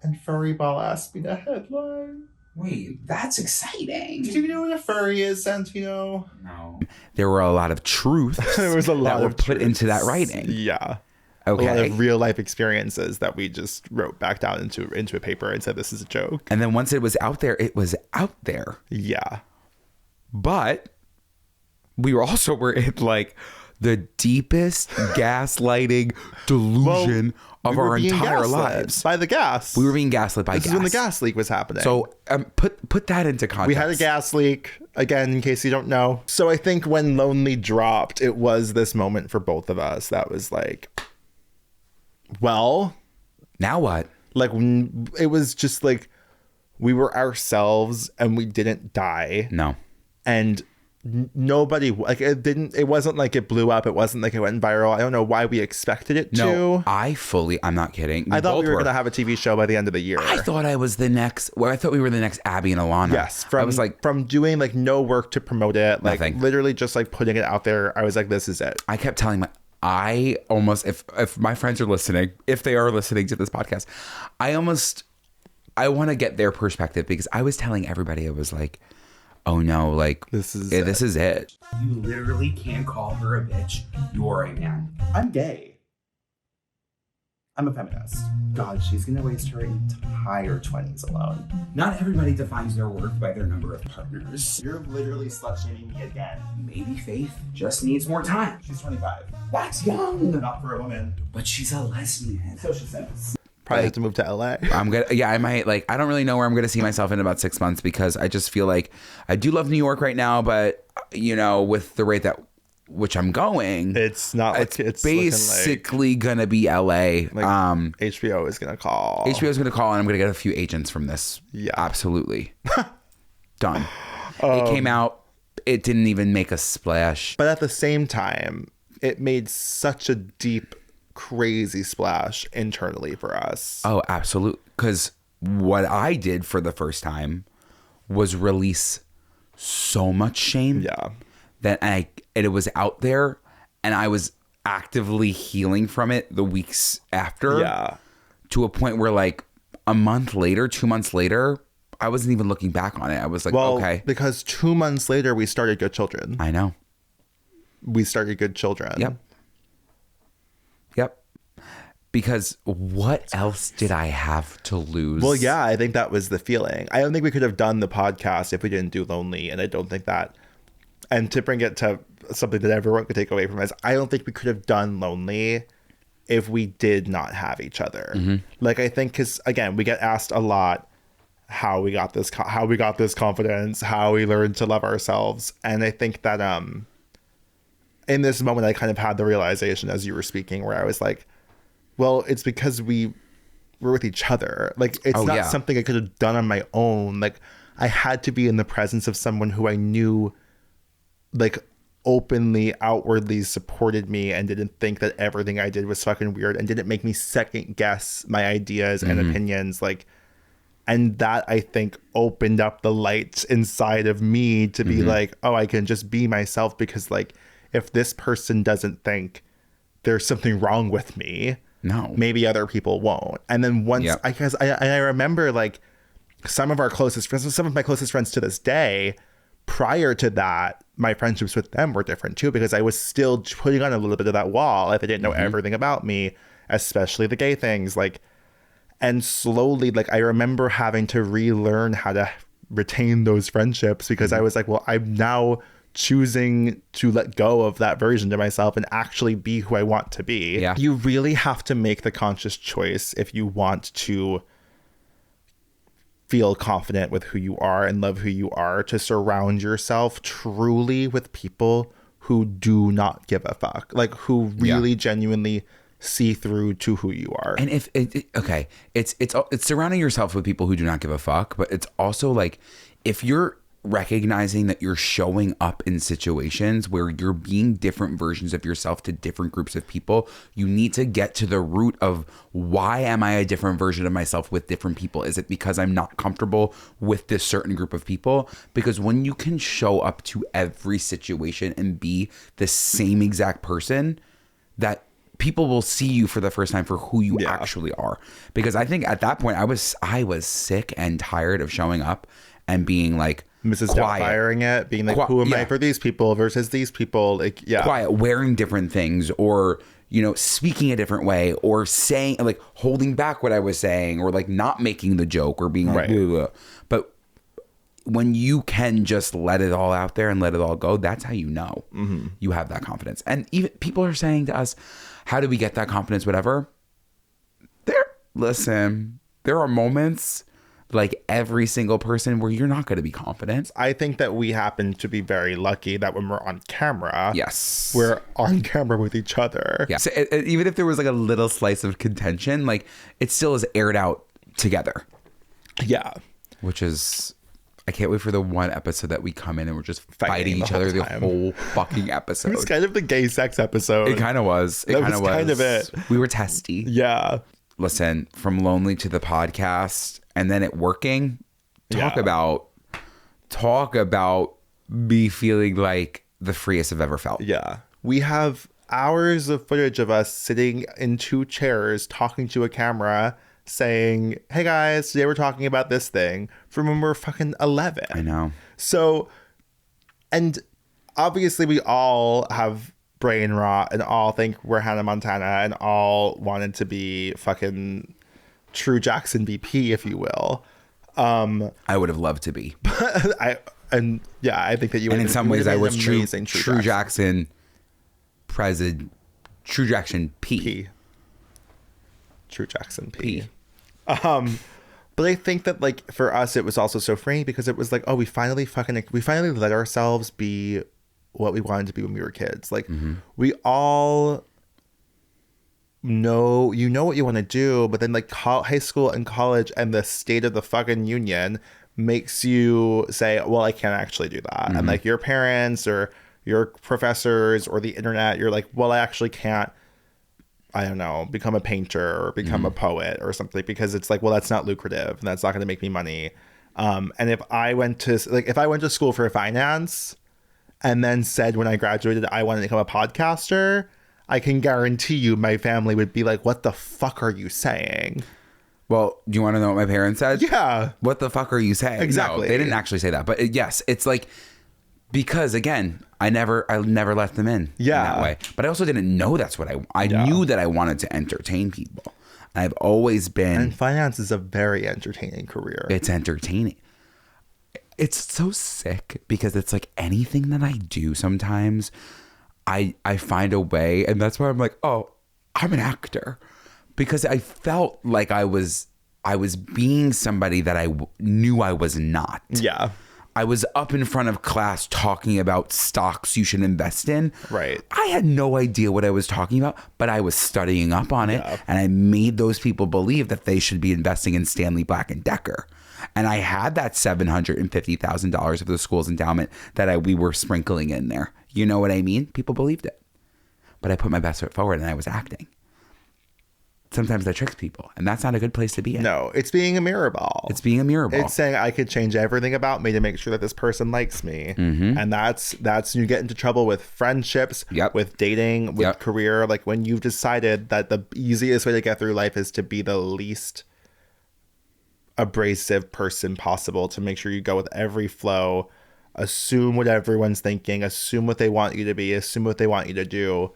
And Furry Ball asked me to headline. Wait, that's exciting. Do you know what a furry is, Santino? No. There were a lot of truths there was a lot that were of put into that writing. Yeah. Okay. A lot of real life experiences that we just wrote back down into a paper and said this is a joke. And then once it was out there, it was out there. Yeah. But we were in like the deepest gaslighting delusion of our entire lives. By the gas. We were being gaslit by gas. This is when the gas leak was happening. So put that into context. We had a gas leak, again, in case you don't know. So I think when Lonely dropped, it was this moment for both of us that was like, well, now what? Like, it was just like we were ourselves and we didn't die. No. And nobody, like, it wasn't like it blew up. It wasn't like it went viral. I don't know why we expected it to. I'm not kidding. I thought we were going to have a TV show by the end of the year. I thought we were the next Abby and Alana. Yes. From doing like no work to promote it, like nothing. Literally just like putting it out there. I was like, this is it. I kept telling if my friends are listening, if they are listening to this podcast, I want to get their perspective because I was telling everybody, I was like, oh no, like this is it. You literally can't call her a bitch. You're a man. I'm gay. I'm a feminist. God, she's gonna waste her entire 20s alone. Not everybody defines their worth by their number of partners. You're literally slut-shaming me again. Maybe Faith just needs more time. She's 25. That's young. Not for a woman. But she's a lesbian. So she says. Probably have to move to LA. I might, like, I don't really know where I'm gonna see myself in about 6 months, because I just feel like I do love New York right now, but you know, with the rate that which I'm going, It's not like it's basically gonna be LA. HBO is gonna call. HBO is gonna call, and I'm gonna get a few agents from this. Yeah. Absolutely. Done. It came out. It didn't even make a splash. But at the same time, it made such a deep, crazy splash internally for us. Oh, absolutely. Because what I did for the first time was release so much shame. Yeah. That it was out there, and I was actively healing from it the weeks after. Yeah. To a point where, like, a month later, 2 months later, I wasn't even looking back on it. I was like, Well, okay. because 2 months later, we started Good Children. I know. We started Good Children. Yep. Because what else did I have to lose? Well, yeah, I think that was the feeling. I don't think we could have done the podcast if we didn't do Lonely, and I don't think that. And to bring it to something that everyone could take away from us, I don't think we could have done Lonely if we did not have each other. Mm-hmm. Like, I think, because again, we get asked a lot how we got this confidence, how we learned to love ourselves, and I think that in this moment, I kind of had the realization as you were speaking, where I was like, well, it's because we were with each other. Like, it's not something I could have done on my own. Like, I had to be in the presence of someone who I knew, like, openly, outwardly supported me and didn't think that everything I did was fucking weird and didn't make me second guess my ideas and opinions. Like, and that, I think, opened up the lights inside of me to be like, oh, I can just be myself, because, like, if this person doesn't think there's something wrong with me, no, maybe other people won't. And then once, I remember, like, some of my closest friends to this day, prior to that, my friendships with them were different too, because I was still putting on a little bit of that wall if they didn't know everything about me, especially the gay things. Like, and slowly, like, I remember having to relearn how to retain those friendships, because I was like, well, I'm now choosing to let go of that version of myself and actually be who I want to be. Yeah. You really have to make the conscious choice if you want to feel confident with who you are and love who you are, to surround yourself truly with people who do not give a fuck, like, who really genuinely see through to who you are. And if it's surrounding yourself with people who do not give a fuck, but it's also like, if you're recognizing that you're showing up in situations where you're being different versions of yourself to different groups of people, you need to get to the root of, why am I a different version of myself with different people? Is it because I'm not comfortable with this certain group of people? Because when you can show up to every situation and be the same exact person, that people will see you for the first time for who you actually are. Because I think at that point I was sick and tired of showing up and being like, Mrs. Doubtfiring it, being like, who am I for these people versus these people? Like, quiet, wearing different things, or, you know, speaking a different way, or saying, like, holding back what I was saying, or, like, not making the joke, or being like, blah, blah. But when you can just let it all out there and let it all go, that's how you know you have that confidence. And even people are saying to us, how do we get that confidence, whatever? Listen, there are moments, like every single person, where you're not going to be confident. I think that we happen to be very lucky that when we're on camera, we're on camera with each other. Yeah. So even if there was like a little slice of contention, like, it still is aired out together. Yeah. Which is, I can't wait for the one episode that we come in and we're just fighting each the other whole the time. whole fucking episode. It was kind of the gay sex episode. It kind of was. It was kind of it. We were testy. Yeah. Listen, from Lonely to the podcast and then it working, talk about me feeling like the freest I've ever felt. Yeah. We have hours of footage of us sitting in 2 chairs talking to a camera saying, hey guys, today we're talking about this thing, from when we're fucking 11. I know. So, and obviously we all have brain rot and all think we're Hannah Montana and all wanted to be fucking True Jackson BP, if you will. I would have loved to be. I think that you. And in some ways, I was True Jackson. Jackson President. True Jackson P. True Jackson P. But I think that like for us, it was also so freeing because it was like, oh, we finally let ourselves be what we wanted to be when we were kids. Like we all know, you know what you want to do, but then like high school and college and the state of the fucking union makes you say, well, I can't actually do that. And like your parents or your professors or the internet, you're like, well, I actually can't, I don't know, become a painter or become a poet or something, because it's like, well, that's not lucrative and that's not going to make me money. And if I went to school for finance and then said when I graduated I wanted to become a podcaster, I can guarantee you my family would be like, what the fuck are you saying? Well, do you want to know what my parents said? Yeah. What the fuck are you saying? Exactly. No, they didn't actually say that. But yes, it's like, because again, I never let them in that way. But I also didn't know that's what I knew that I wanted to entertain people. I've always been. And finance is a very entertaining career. It's entertaining. It's so sick because it's like anything that I do sometimes, I find a way. And that's why I'm like, oh, I'm an actor. Because I felt like I was being somebody that I knew I was not. Yeah. I was up in front of class talking about stocks you should invest in. Right. I had no idea what I was talking about, but I was studying up on it. Yeah. And I made those people believe that they should be investing in Stanley Black & Decker. And I had that $750,000 of the school's endowment that we were sprinkling in there. You know what I mean? People believed it. But I put my best foot forward and I was acting. Sometimes that tricks people, and that's not a good place to be in. No, it's being a mirror ball. It's being a mirror ball. It's saying I could change everything about me to make sure that this person likes me. And that's you get into trouble with friendships, with dating, with career. Like when you've decided that the easiest way to get through life is to be the least abrasive person possible, to make sure you go with every flow, assume what everyone's thinking, assume what they want you to be, assume what they want you to do.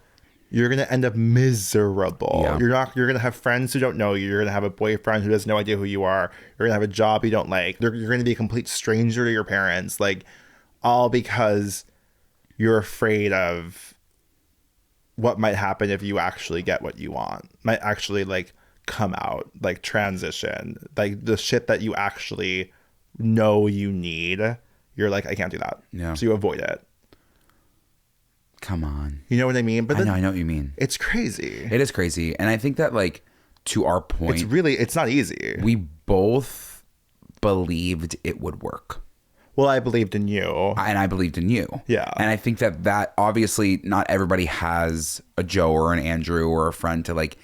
You're going to end up miserable. Yeah. You're going to have friends who don't know you. You're going to have a boyfriend who has no idea who you are. You're going to have a job you don't like. You're going to be a complete stranger to your parents. Like, all because you're afraid of what might happen if you actually get what you want. Might actually, like, come out. Like, transition. Like, the shit that you actually know you need. You're like, I can't do that. Yeah. So you avoid it. Come on. You know what I mean? But I know what you mean. It's crazy. It is crazy. And I think that, like, to our point, it's not easy. We both believed it would work. Well, I believed in you. And I believed in you. Yeah. And I think that obviously not everybody has a Joe or an Andrew or a friend to, like,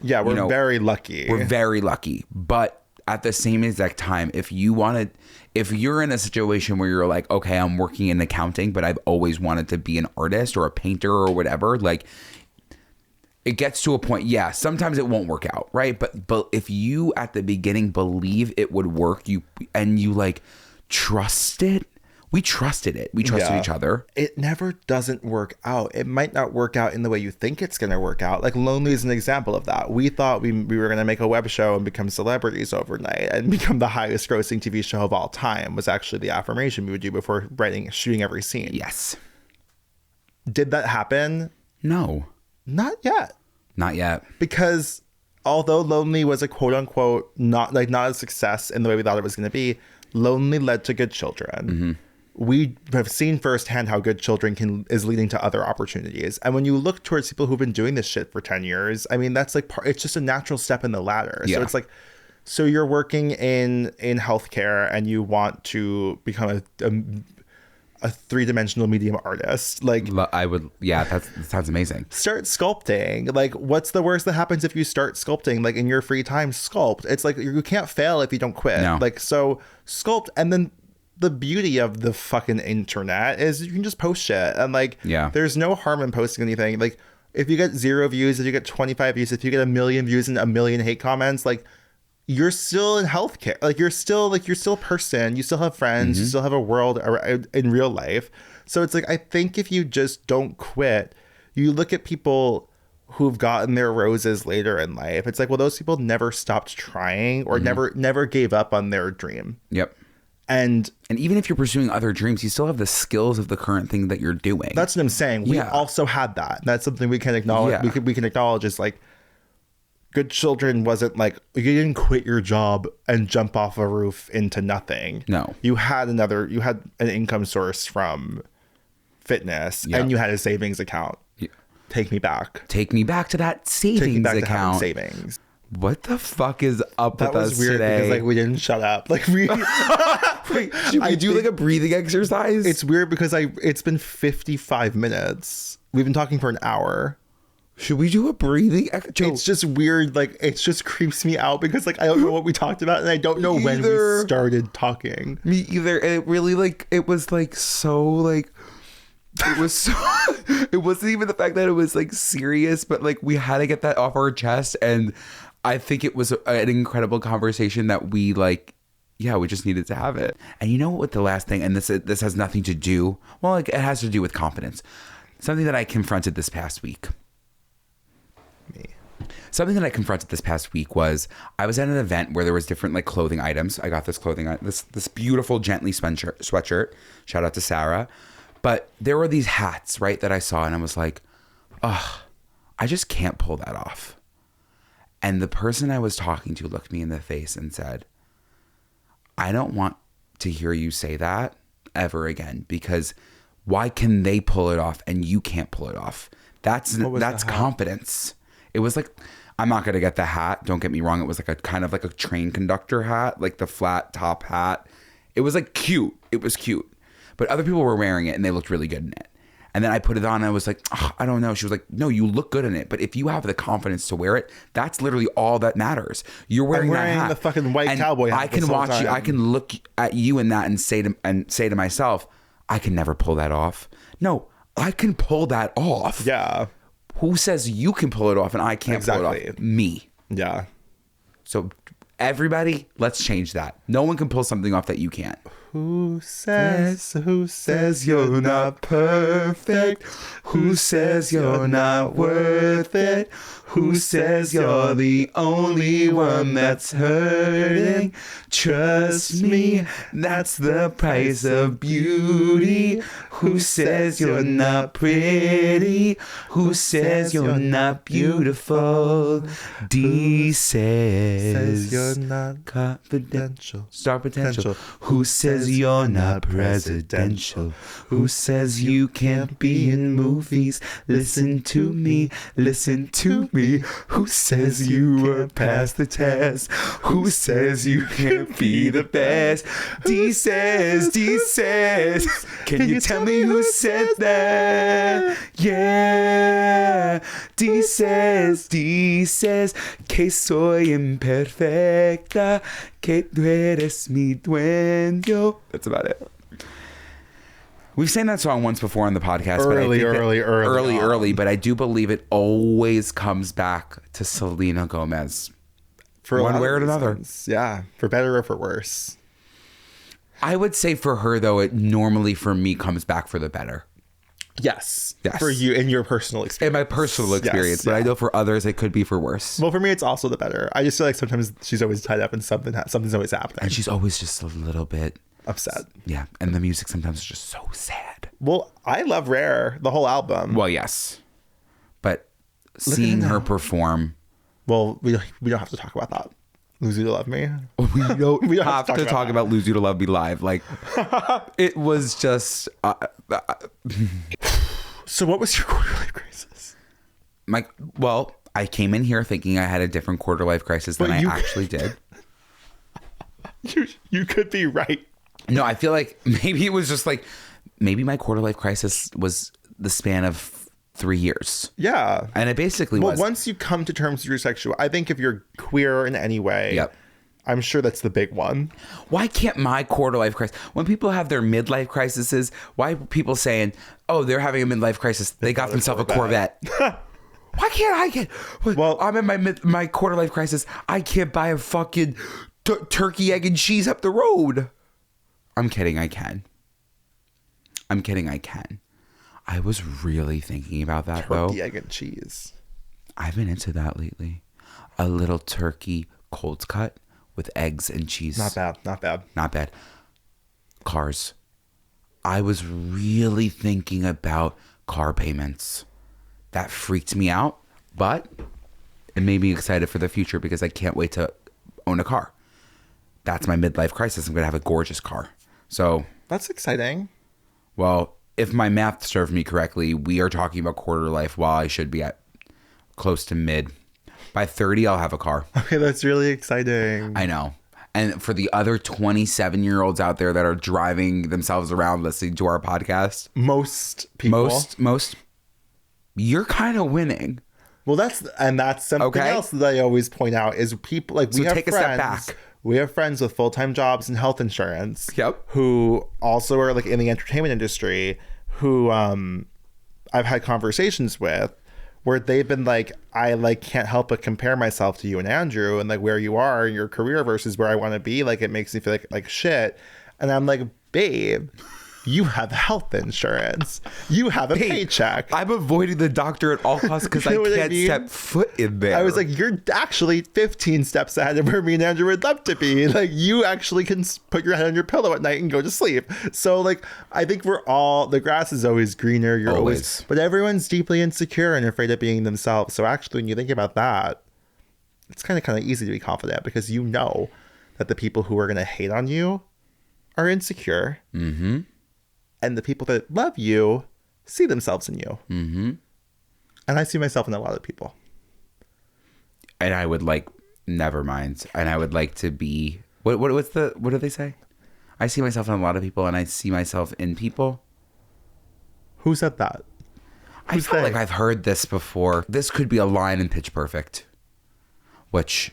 yeah, we're very lucky. We're very lucky. But at the same exact time, if you're in a situation where you're like, okay, I'm working in accounting, but I've always wanted to be an artist or a painter or whatever, like, it gets to a point, yeah, sometimes it won't work out, right? But if you at the beginning believe it would work, you like trust it. We trusted it. We trusted each other. It never doesn't work out. It might not work out in the way you think it's going to work out. Like Lonely is an example of that. We thought we were going to make a web show and become celebrities overnight and become the highest grossing TV show of all time, was actually the affirmation we would do before shooting every scene. Yes. Did that happen? No. Not yet. Not yet. Because although Lonely was a quote unquote not a success in the way we thought it was going to be, Lonely led to Good Children. Mm-hmm. We have seen firsthand how Good Children is leading to other opportunities. And when you look towards people who've been doing this shit for 10 years, I mean, that's like, it's just a natural step in the ladder. Yeah. So it's like, so you're working in healthcare and you want to become a three-dimensional medium artist. Like, that sounds amazing. Start sculpting. Like, what's the worst that happens if you start sculpting? Like, in your free time, sculpt. It's like, you can't fail if you don't quit. No. Like, so sculpt. And then the beauty of the fucking internet is you can just post shit. And like, there's no harm in posting anything. Like, if you get 0 views, if you get 25 views, if you get 1 million views and 1 million hate comments, like, you're still in healthcare. Like, you're still a person. You still have friends. You still have a world in real life. So it's like, I think if you just don't quit, you look at people who've gotten their roses later in life. It's like, well, those people never stopped trying or never gave up on their dream. Yep. And even if you're pursuing other dreams, you still have the skills of the current thing that you're doing. that's what I'm saying. We also had that. That's something we can acknowledge. Yeah. We can acknowledge is like, Good Children wasn't like, you didn't quit your job and jump off a roof into nothing. No. You had an income source from fitness and you had a savings account. Yeah. Take me back to that savings account. Savings. What the fuck is up with us today? That was weird because like we didn't shut up. Like we should we do like a breathing exercise? It's weird because it's been 55 minutes. We've been talking for an hour. Should we do a breathing exercise? It's just weird. Like it just creeps me out because like I don't know what we talked about and I don't know when we started talking. Me either. And it really like it was like so like it was so it wasn't even the fact that it was like serious, but like we had to get that off our chest. And I think it was an incredible conversation that we like, we just needed to have it. And you know what the last thing, and this has nothing to do, well, like it has to do with confidence. Something that I confronted this past week. Something that I confronted this past week was I was at an event where there was different like clothing items. I got this this beautiful Gently sweatshirt. Shout out to Sarah. But there were these hats, right, that I saw and I was like, oh, I just can't pull that off. And the person I was talking to looked me in the face and said, I don't want to hear you say that ever again, because why can they pull it off and you can't pull it off? That's confidence. It was like, I'm not going to get the hat. Don't get me wrong. It was like a kind of like a train conductor hat, like the flat top hat. It was like cute. It was cute. But other people were wearing it and they looked really good in it. And then I put it on and I was like, oh, I don't know. She was like, no, you look good in it. But if you have the confidence to wear it, that's literally all that matters. You're wearing that hat. The fucking white cowboy hat. I can watch you. I can look at you in that and say to myself, I can never pull that off. No, I can pull that off. Yeah. Who says you can pull it off and I can't pull it off? Me. Yeah. So everybody, let's change that. No one can pull something off that you can't. Who says you're not perfect? Who says you're not worth it? Who says you're the only one that's hurting? Trust me, that's the price of beauty. Who says you're not pretty? Who says you're not beautiful? D says you're not confidential. Star potential. Who says you're not presidential? Who says you can't be in movies? Listen to me, listen to me. Who says you were past the test? Who says you can't be the best? D says, can you tell me who said that? Yeah. D says, que soy imperfecta, que tú eres mi dueño. That's about it. We've sang that song once before on the podcast. Early, but I do believe it always comes back to Selena Gomez. For one way or another. Yeah, for better or for worse. I would say for her, though, it normally for me comes back for the better. Yes. For you in your personal experience. In my personal experience. Yes, but I know for others, it could be for worse. Well, for me, it's also the better. I just feel like sometimes she's always tied up in something's always happening. And she's always just a little bit upset. Yeah. And the music sometimes is just so sad. Well, I love Rare, the whole album. Well, yes. But seeing her perform. Well, we don't have to talk about that. Lose You to Love Me. We don't have to talk about Lose You to Love Me live. Like, it was just. So, what was your quarter life crisis? Well, I came in here thinking I had a different quarter life crisis than I actually did. You could be right. No, I feel like maybe it was just like, maybe my quarter life crisis was the span of 3 years. Yeah. And it basically was. Well, once you come to terms with your sexuality, I think if you're queer in any way, I'm sure that's the big one. Why can't my quarter life crisis, when people have their midlife crises, why are people saying, oh, they're having a midlife crisis, they got themselves a Corvette? Why can't I get, well, I'm in my quarter life crisis, I can't buy a fucking turkey, egg, and cheese up the road. I'm kidding, I can. I was really thinking about that, Turkey, though. egg, and cheese. I've been into that lately. A little turkey cold cut with eggs and cheese. Not bad. Not bad. Not bad. Cars. I was really thinking about car payments. That freaked me out, but it made me excited for the future because I can't wait to own a car. That's my midlife crisis. I'm going to have a gorgeous car. So, That's exciting. well, if my math served me correctly, we are talking about quarter life while I should be at close to mid. By 30, I'll have a car. Okay, that's really exciting. I know. And for the other 27-year-olds out there that are driving themselves around listening to our podcast, Most people. most, you're kind of winning. Well, that's something Okay. else that I always point out is people like we So have take a friends. step back. We have friends with full-time jobs and health insurance. Yep. Who also are like in the entertainment industry. Who I've had conversations with where they've been like, I like can't help but compare myself to you and Andrew and like where you are in your career versus where I want to be. Like it makes me feel like shit. And I'm like, babe, you have health insurance. You have a paycheck. I'm avoiding the doctor at all costs because You know I what I can't mean? step foot in there. I was like, you're actually 15 steps ahead of where me and Andrew would love to be. Like, you actually can put your head on your pillow at night and go to sleep. So, like, I think the grass is always greener. You're always, but everyone's deeply insecure and afraid of being themselves. So, actually, when you think about that, it's kind of easy to be confident because you know that the people who are going to hate on you are insecure. Mm-hmm. And the people that love you see themselves in you. Mm-hmm. And I see myself in a lot of people. and I would like, never mind. And I would like to be, what do they say? I see myself in a lot of people and I see myself in people. Who said that? I feel like I've heard this before. This could be a line in Pitch Perfect, which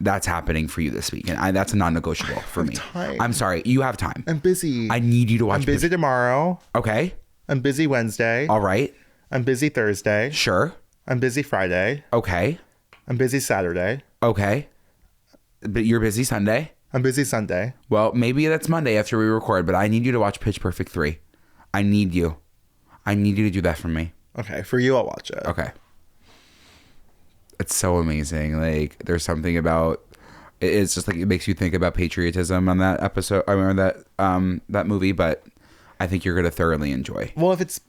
that's happening for you this week. And that's a non-negotiable for me. Time. I'm sorry. You have time. I'm busy. I need you to watch. I'm busy tomorrow. Okay. I'm busy Wednesday. All right. I'm busy Thursday. Sure. I'm busy Friday. Okay. I'm busy Saturday. Okay. But you're busy Sunday? I'm busy Sunday. Well, maybe that's Monday after we record, but I need you to watch Pitch Perfect 3. I need you. I need you to do that for me. Okay, for you, I'll watch it. Okay. It's so amazing. Like, there's something about it's just like it makes you think about patriotism on that episode. I remember that movie, but I think you're gonna thoroughly enjoy. Well, if it's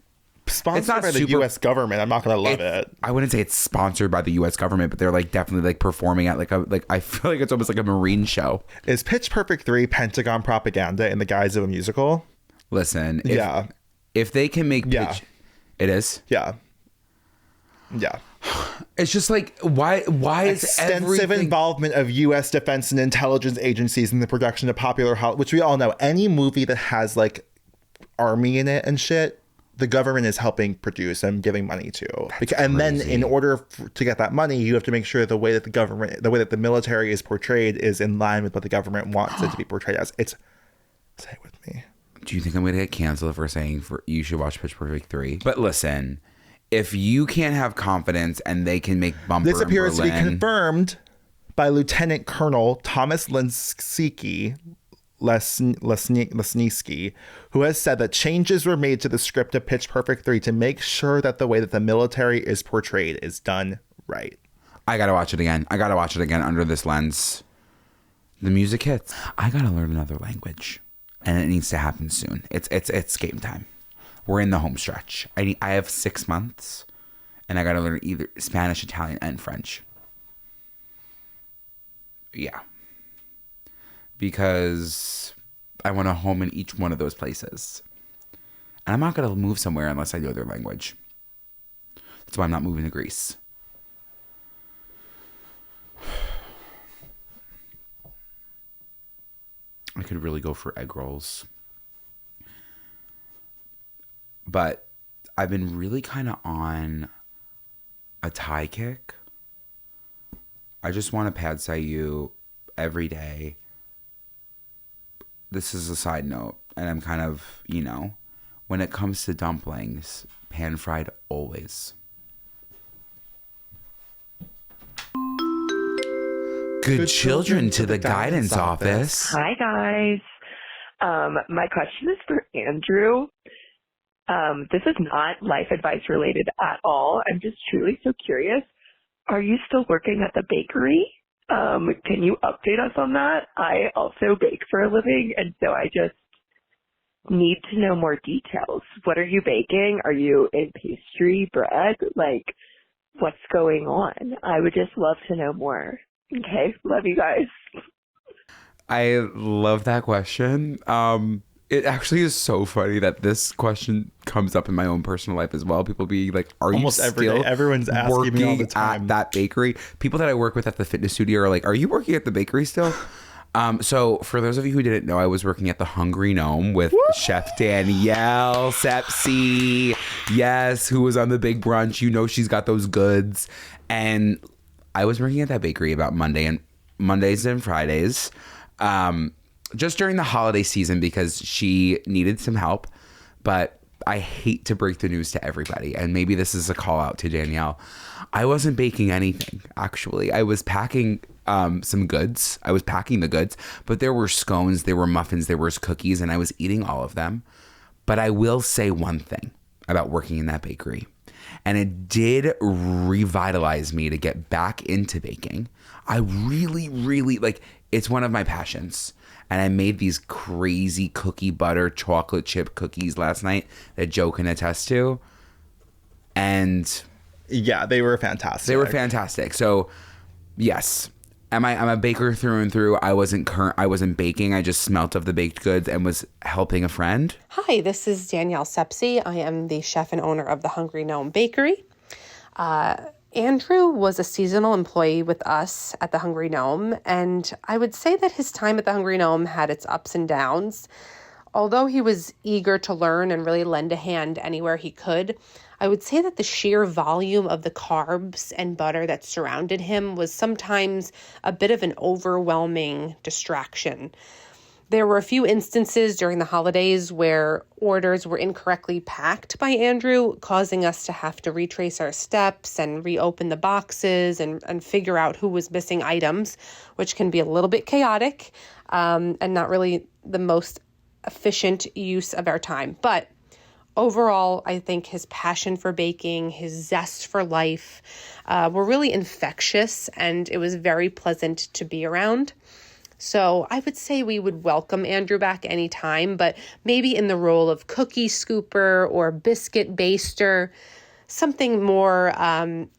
sponsored not by the super- U.S. government, I'm not gonna love it. I wouldn't say it's sponsored by the U.S. government, but they're like definitely like performing at like I feel like it's almost like a Marine show. Is Pitch Perfect 3 Pentagon propaganda in the guise of a musical? Listen, Yeah. If they can make Yeah. it is. Yeah. Yeah. It's just like why is Extensive everything involvement of U.S. defense and intelligence agencies in the production of popular Hollywood, which we all know. Any movie that has like army in it and shit, the government is helping produce and giving money to. And then in order to get that money, you have to make sure the way that the military is portrayed is in line with what the government wants it to be portrayed as. Say it with me. Do you think I'm going to get canceled for saying you should watch Pitch Perfect 3? But listen, if you can't have confidence and they can make bumper This appears to be Berlin, confirmed by Lieutenant Colonel Thomas Lesniewski, who has said that changes were made to the script of Pitch Perfect 3 to make sure that the way that the military is portrayed is done right. I got to watch it again. I got to watch it again under this lens. The music hits. I got to learn another language. And it needs to happen soon. It's game time. We're in the home stretch. I have 6 months, and I got to learn either Spanish, Italian, and French. Yeah, because I want a home in each one of those places, and I'm not gonna move somewhere unless I know their language. That's why I'm not moving to Greece. I could really go for egg rolls. But I've been really kind of on a Thai kick. I just want a pad see ew every day. This is a side note. And I'm kind of, when it comes to dumplings, pan fried always. Good children to the guidance office. Hi, guys. My question is for Andrew. This is not life advice related at all. I'm just truly so curious. Are you still working at the bakery? Can you update us on that? I also bake for a living, and so I just need to know more details. What are you baking? Are you in pastry, bread? Like, what's going on? I would just love to know more. Okay, love you guys. I love that question. It actually is so funny that this question comes up in my own personal life as well. People be like, "Are Almost you every still day. Everyone's asking me all the working time at that bakery?" People that I work with at the fitness studio are like, "Are you working at the bakery still?" So for those of you who didn't know, I was working at the Hungry Gnome with Chef Danielle Sepsi. Yes, who was on the big brunch. You know she's got those goods. And I was working at that bakery about Mondays and Fridays. Just during the holiday season because she needed some help. But I hate to break the news to everybody, and maybe this is a call out to Danielle. I wasn't baking anything, actually. I was packing some goods. I was packing the goods, but there were scones, there were muffins, there was cookies, and I was eating all of them. But I will say one thing about working in that bakery, and it did revitalize me to get back into baking. I really, really, like, it's one of my passions. And I made these crazy cookie butter chocolate chip cookies last night that Joe can attest to. And yeah, they were fantastic. They were fantastic. So yes, I'm a baker through and through. I wasn't baking. I just smelt of the baked goods and was helping a friend. Hi, this is Danielle Sepsi. I am the chef and owner of the Hungry Gnome Bakery. Andrew was a seasonal employee with us at the Hungry Gnome, and I would say that his time at the Hungry Gnome had its ups and downs. Although he was eager to learn and really lend a hand anywhere he could, I would say that the sheer volume of the carbs and butter that surrounded him was sometimes a bit of an overwhelming distraction. There were a few instances during the holidays where orders were incorrectly packed by Andrew, causing us to have to retrace our steps and reopen the boxes and figure out who was missing items, which can be a little bit chaotic and not really the most efficient use of our time. But overall, I think his passion for baking, his zest for life were really infectious, and it was very pleasant to be around. So I would say we would welcome Andrew back anytime, but maybe in the role of cookie scooper or biscuit baster, something more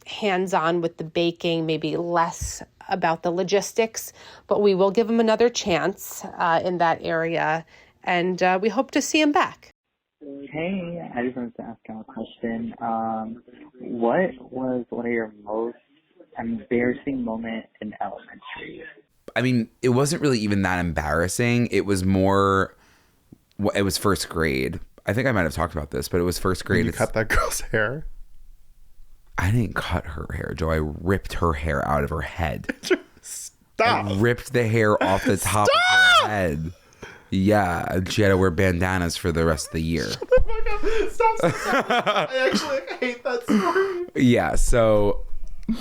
hands-on with the baking, maybe less about the logistics, but we will give him another chance in that area, and we hope to see him back. Hey, I just wanted to ask you a question. What was one of your most embarrassing moments in elementary? I mean, it wasn't really even that embarrassing. It was more, it was first grade. I think I might have talked about this, but it was first grade. You cut that girl's hair? I didn't cut her hair, Joe. I ripped her hair out of her head. Stop. I ripped the hair off the top of her head. Yeah, and she had to wear bandanas for the rest of the year. Shut the fuck up. Stop. I actually hate that story. Yeah, so...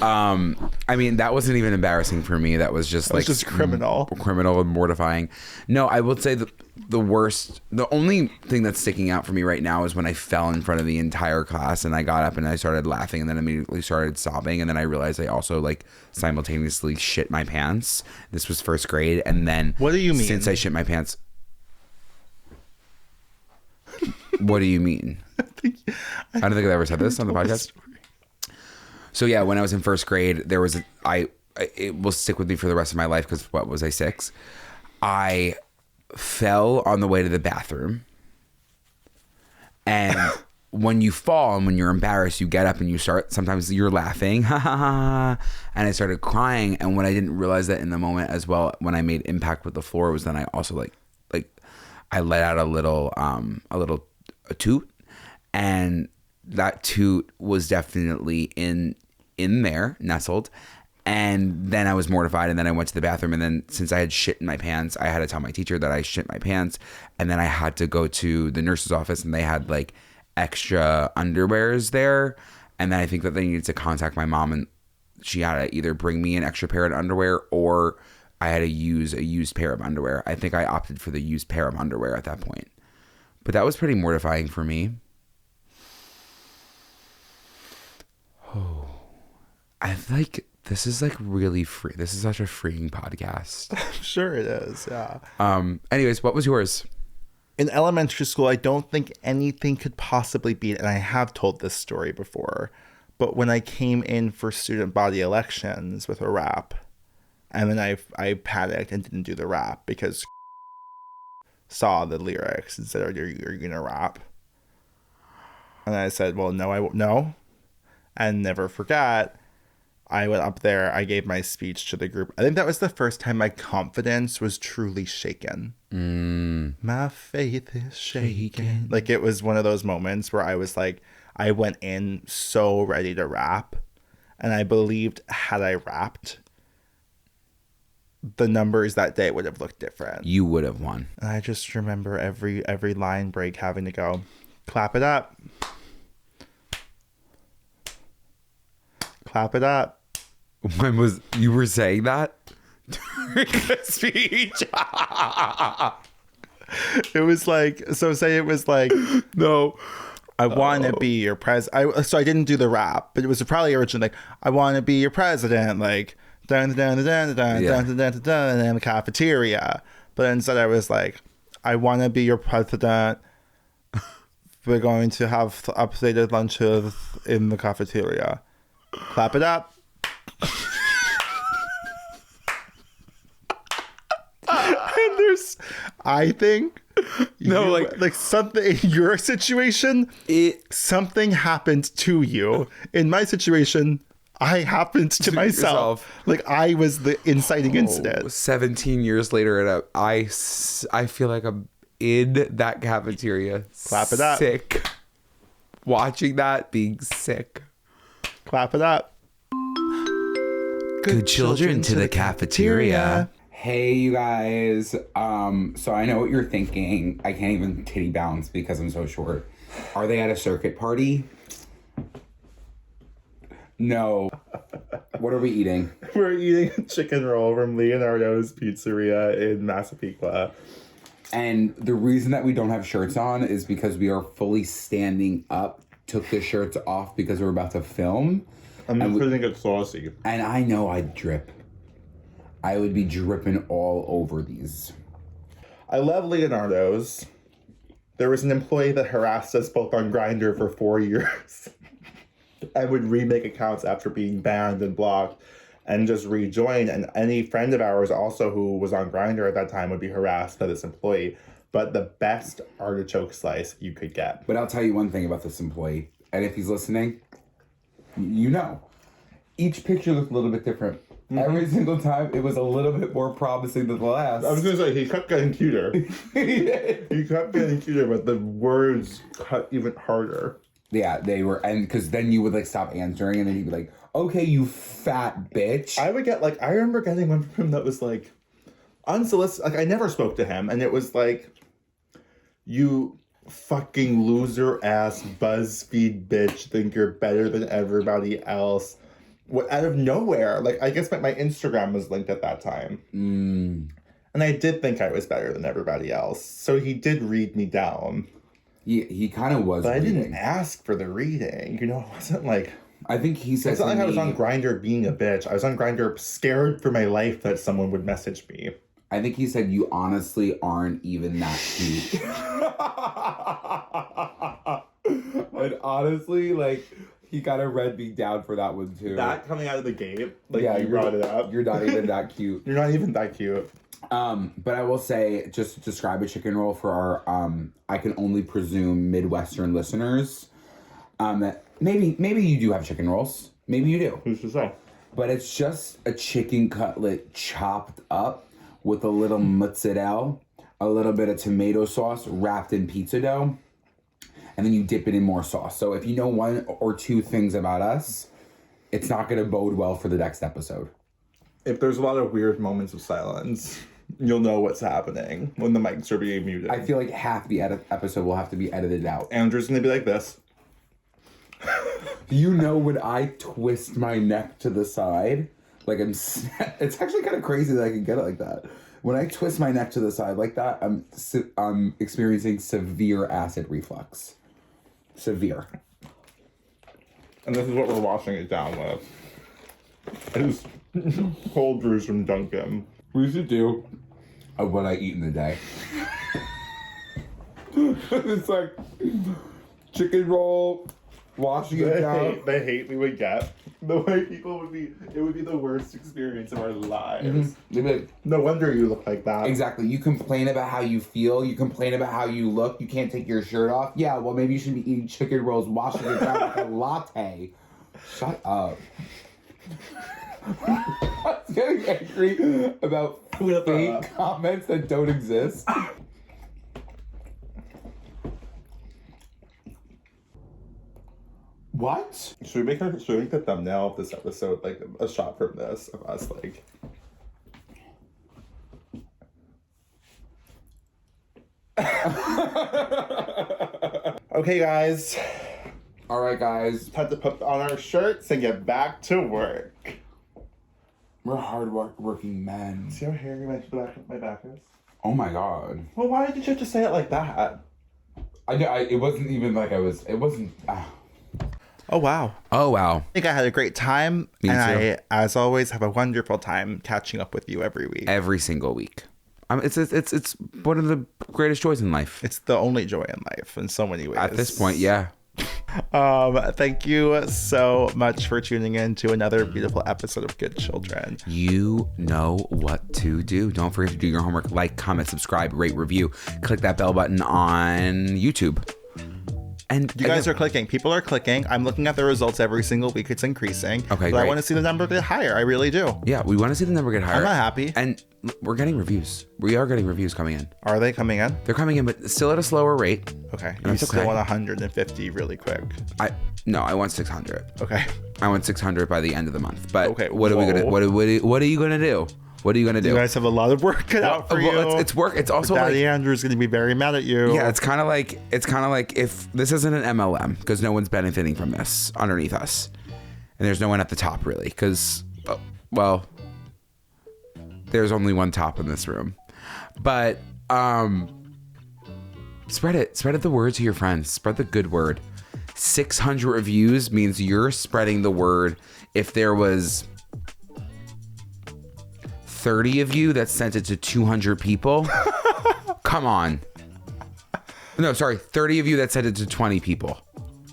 I mean, that wasn't even embarrassing for me. That was just like just criminal and mortifying. No, I would say the worst, the only thing that's sticking out for me right now is when I fell in front of the entire class and I got up and I started laughing and then immediately started sobbing. And then I realized I also like simultaneously shit my pants. This was first grade. And then what do you mean? Since I shit my pants. What do you mean? I don't think I've ever said this on the podcast. So yeah, when I was in first grade, there was it will stick with me for the rest of my life because what was I, 6? I fell on the way to the bathroom, and when you fall and when you're embarrassed, you get up and you start. Sometimes you're laughing, ha ha ha, and I started crying. And what I didn't realize that in the moment as well, when I made impact with the floor, was then I also like I let out a little toot, and that toot was definitely in there, nestled. And then I was mortified, and then I went to the bathroom, and then since I had shit in my pants, I had to tell my teacher that I shit my pants, and then I had to go to the nurse's office, and they had like extra underwears there, and then I think that they needed to contact my mom, and she had to either bring me an extra pair of underwear or I had to use a used pair of underwear. I think I opted for the used pair of underwear at that point. But that was pretty mortifying for me. I feel like this is like really free. This is such a freeing podcast. Sure it is, yeah. Anyways, what was yours? In elementary school, I don't think anything could possibly beat, and I have told this story before, but when I came in for student body elections with a rap, and then I panicked and didn't do the rap because saw the lyrics and said, you're going to rap. And I said, well, no, I won't. No. And never forget, I went up there, I gave my speech to the group. I think that was the first time my confidence was truly shaken. My faith is shaken. Like, it was one of those moments where I was like, I went in so ready to rap. And I believed had I rapped, the numbers that day would have looked different. You would have won. And I just remember every line break having to go, clap it up. Clap it up. When was you were saying that during the speech? It was like, so say it was like, No. I want to be your president. So I didn't do the rap, but it was probably originally like, I want to be your president, like, down, down, down, down, down, down, down, down, in the cafeteria. But instead I was like, I want to be your president. We're going to have updated lunches in the cafeteria. Clap it up. And there's, I think, No, like something in your situation, something happened to you. In my situation, I happened to myself. Like, I was the inciting incident. 17 years later, and I feel like I'm in that cafeteria. Clap it up. Sick. Watching that, being sick. Clap it up. Good children to the cafeteria. Hey, you guys. So I know what you're thinking. I can't even titty bounce because I'm so short. Are they at a circuit party? No. What are we eating? We're eating a chicken roll from Leonardo's Pizzeria in Massapequa. And the reason that we don't have shirts on is because we are fully standing up. Took the shirts off because we're about to film. I'm putting it saucy. And I know I'd drip. I would be dripping all over these. I love Leonardo's. There was an employee that harassed us both on Grindr for 4 years. I would remake accounts after being banned and blocked and just rejoin. And any friend of ours also who was on Grindr at that time would be harassed by this employee. But the best artichoke slice you could get. But I'll tell you one thing about this employee. And if he's listening, you know. Each picture looked a little bit different. Mm-hmm. Every single time, it was a little bit more promising than the last. I was going to say, he kept getting cuter. He kept getting cuter, but the words cut even harder. Yeah, they were, and because then you would like stop answering, and then he'd be like, "Okay, you fat bitch." I would get like, I remember getting one from him that was like unsolicited. Like, I never spoke to him, and it was like, "You fucking loser ass BuzzFeed bitch, think you're better than everybody else." What, out of nowhere, like, I guess my Instagram was linked at that time. And I did think I was better than everybody else. So he did read me down. He kind of was. But I didn't ask for the reading. You know, it wasn't like... I think he said it's not like I was on Grindr being a bitch. I was on Grindr scared for my life that someone would message me. I think he said, you honestly aren't even that cute. And honestly, like... He kind of read me down for that one, too. That coming out of the gate, like, yeah, you brought it up. You're not even that cute. You're not even that cute. But I will say, just to describe a chicken roll for our, I can only presume Midwestern listeners, that maybe you do have chicken rolls. Maybe you do. Who's to say? But it's just a chicken cutlet chopped up with a little mozzarella, a little bit of tomato sauce wrapped in pizza dough. And then you dip it in more sauce. So if you know one or two things about us, it's not going to bode well for the next episode. If there's a lot of weird moments of silence, you'll know what's happening when the mics are being muted. I feel like half the episode will have to be edited out. Andrew's going to be like this. You know, when I twist my neck to the side, like it's actually kind of crazy that I can get it like that. When I twist my neck to the side like that, I'm experiencing severe acid reflux. Severe. And this is what we're washing it down with. I just cold brews from Dunkin'. We should do what I eat in the day. It's like chicken roll, washing it down. The hate we would get. The way people would be, it would be the worst experience of our lives. They'd be like, No wonder you look like that. exactly. You complain about how you feel. You complain about how you look. You can't take your shirt off. Yeah, well, maybe you should be eating chicken rolls, washing it down like a latte. Shut up. I'm getting angry about fake comments that don't exist. What? Should we make the thumbnail of this episode like a shot from this of us like? Okay, guys. All right, guys. Time to put on our shirts and get back to work. We're hard-working men. See how hairy my back is? Oh my god. Well, why did you have to say it like that? It wasn't even like I was. It wasn't. Oh, wow. Oh wow. I think I had a great time. Me and too. I, as always, have a wonderful time catching up with you every week. Every single week. It's one of the greatest joys in life. It's the only joy in life in so many ways. At this point, yeah. Thank you so much for tuning in to another beautiful episode of Good Children. You know what to do. Don't forget to do your homework. Like, comment, subscribe, rate, review. Click that bell button on YouTube. And You guys are clicking. People are clicking. I'm looking at the results every single week. It's increasing. Okay, But I great. want to see the number get higher. I really do. Yeah, we want to see the number get higher. I'm not happy. And we're getting reviews. We are getting reviews coming in. Are they coming in? They're coming in, but still at a slower rate. Okay. You That's still okay. want 150 really quick. I want 600. Okay. I want 600 by the end of the month. But Okay, what are we gonna? whoa. What are you gonna do? What are you gonna do? You guys have a lot of work cut out for you. It's work. It's also Daddy like, Andrew's going to be very mad at you. yeah, it's kind of like if this isn't an MLM, because no one's benefiting from this underneath us, and there's no one at the top really, because well, there's only one top in this room, but spread the word to your friends. Spread the good word. 600 reviews means you're spreading the word. If there was 30 of you that sent it to 200 people, come on. No, sorry, 30 of you that sent it to 20 people.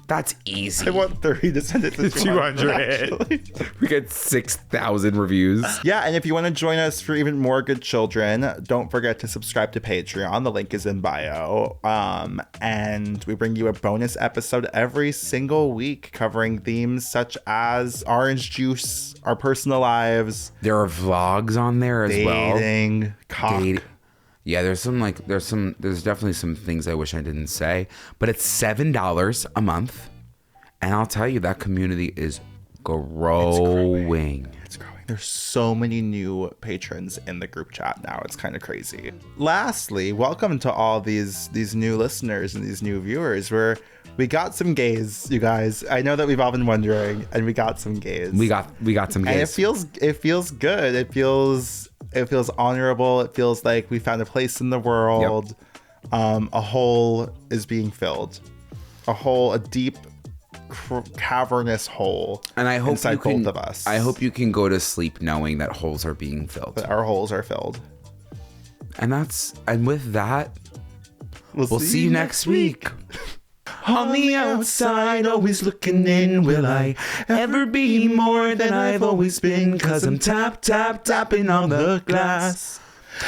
That's easy. I want 30 to send it to 200. Actually. We get 6,000 reviews. Yeah, and if you want to join us for even more Good Children, don't forget to subscribe to Patreon. The link is in bio. And we bring you a bonus episode every single week covering themes such as orange juice, our personal lives, There are vlogs on there as well. dating, cock. Yeah, there's definitely some things I wish I didn't say, but it's $7 a month, and I'll tell you that community is growing. It's growing. There's so many new patrons in the group chat now. It's kind of crazy. Lastly, welcome to all these new listeners and these new viewers. We got some gays, you guys. I know that we've all been wondering, and we got some gays. We got some gays. And it feels good. It feels honorable. It feels like we found a place in the world. Yep. A hole is being filled. A deep, cavernous hole. And I hope inside both of us. I hope you can go to sleep knowing that holes are being filled. That our holes are filled. And with that, we'll see you next week. On the outside, always looking in. Will I ever be more than I've always been? 'Cause I'm tapping on the glass.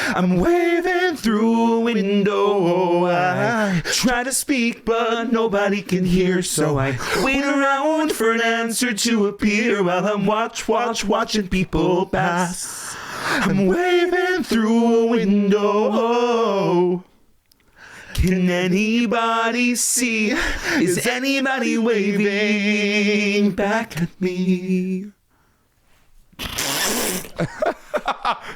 I'm waving through a window. I try to speak, but nobody can hear. So I wait around for an answer to appear while I'm watching people pass. I'm waving through a window. Can anybody see? Is anybody waving back at me?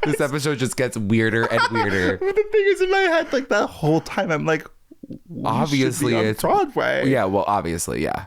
This episode just gets weirder and weirder. The thing is in my head, like that whole time, I'm like, Obviously, it's it's Broadway. Yeah, well, obviously, yeah.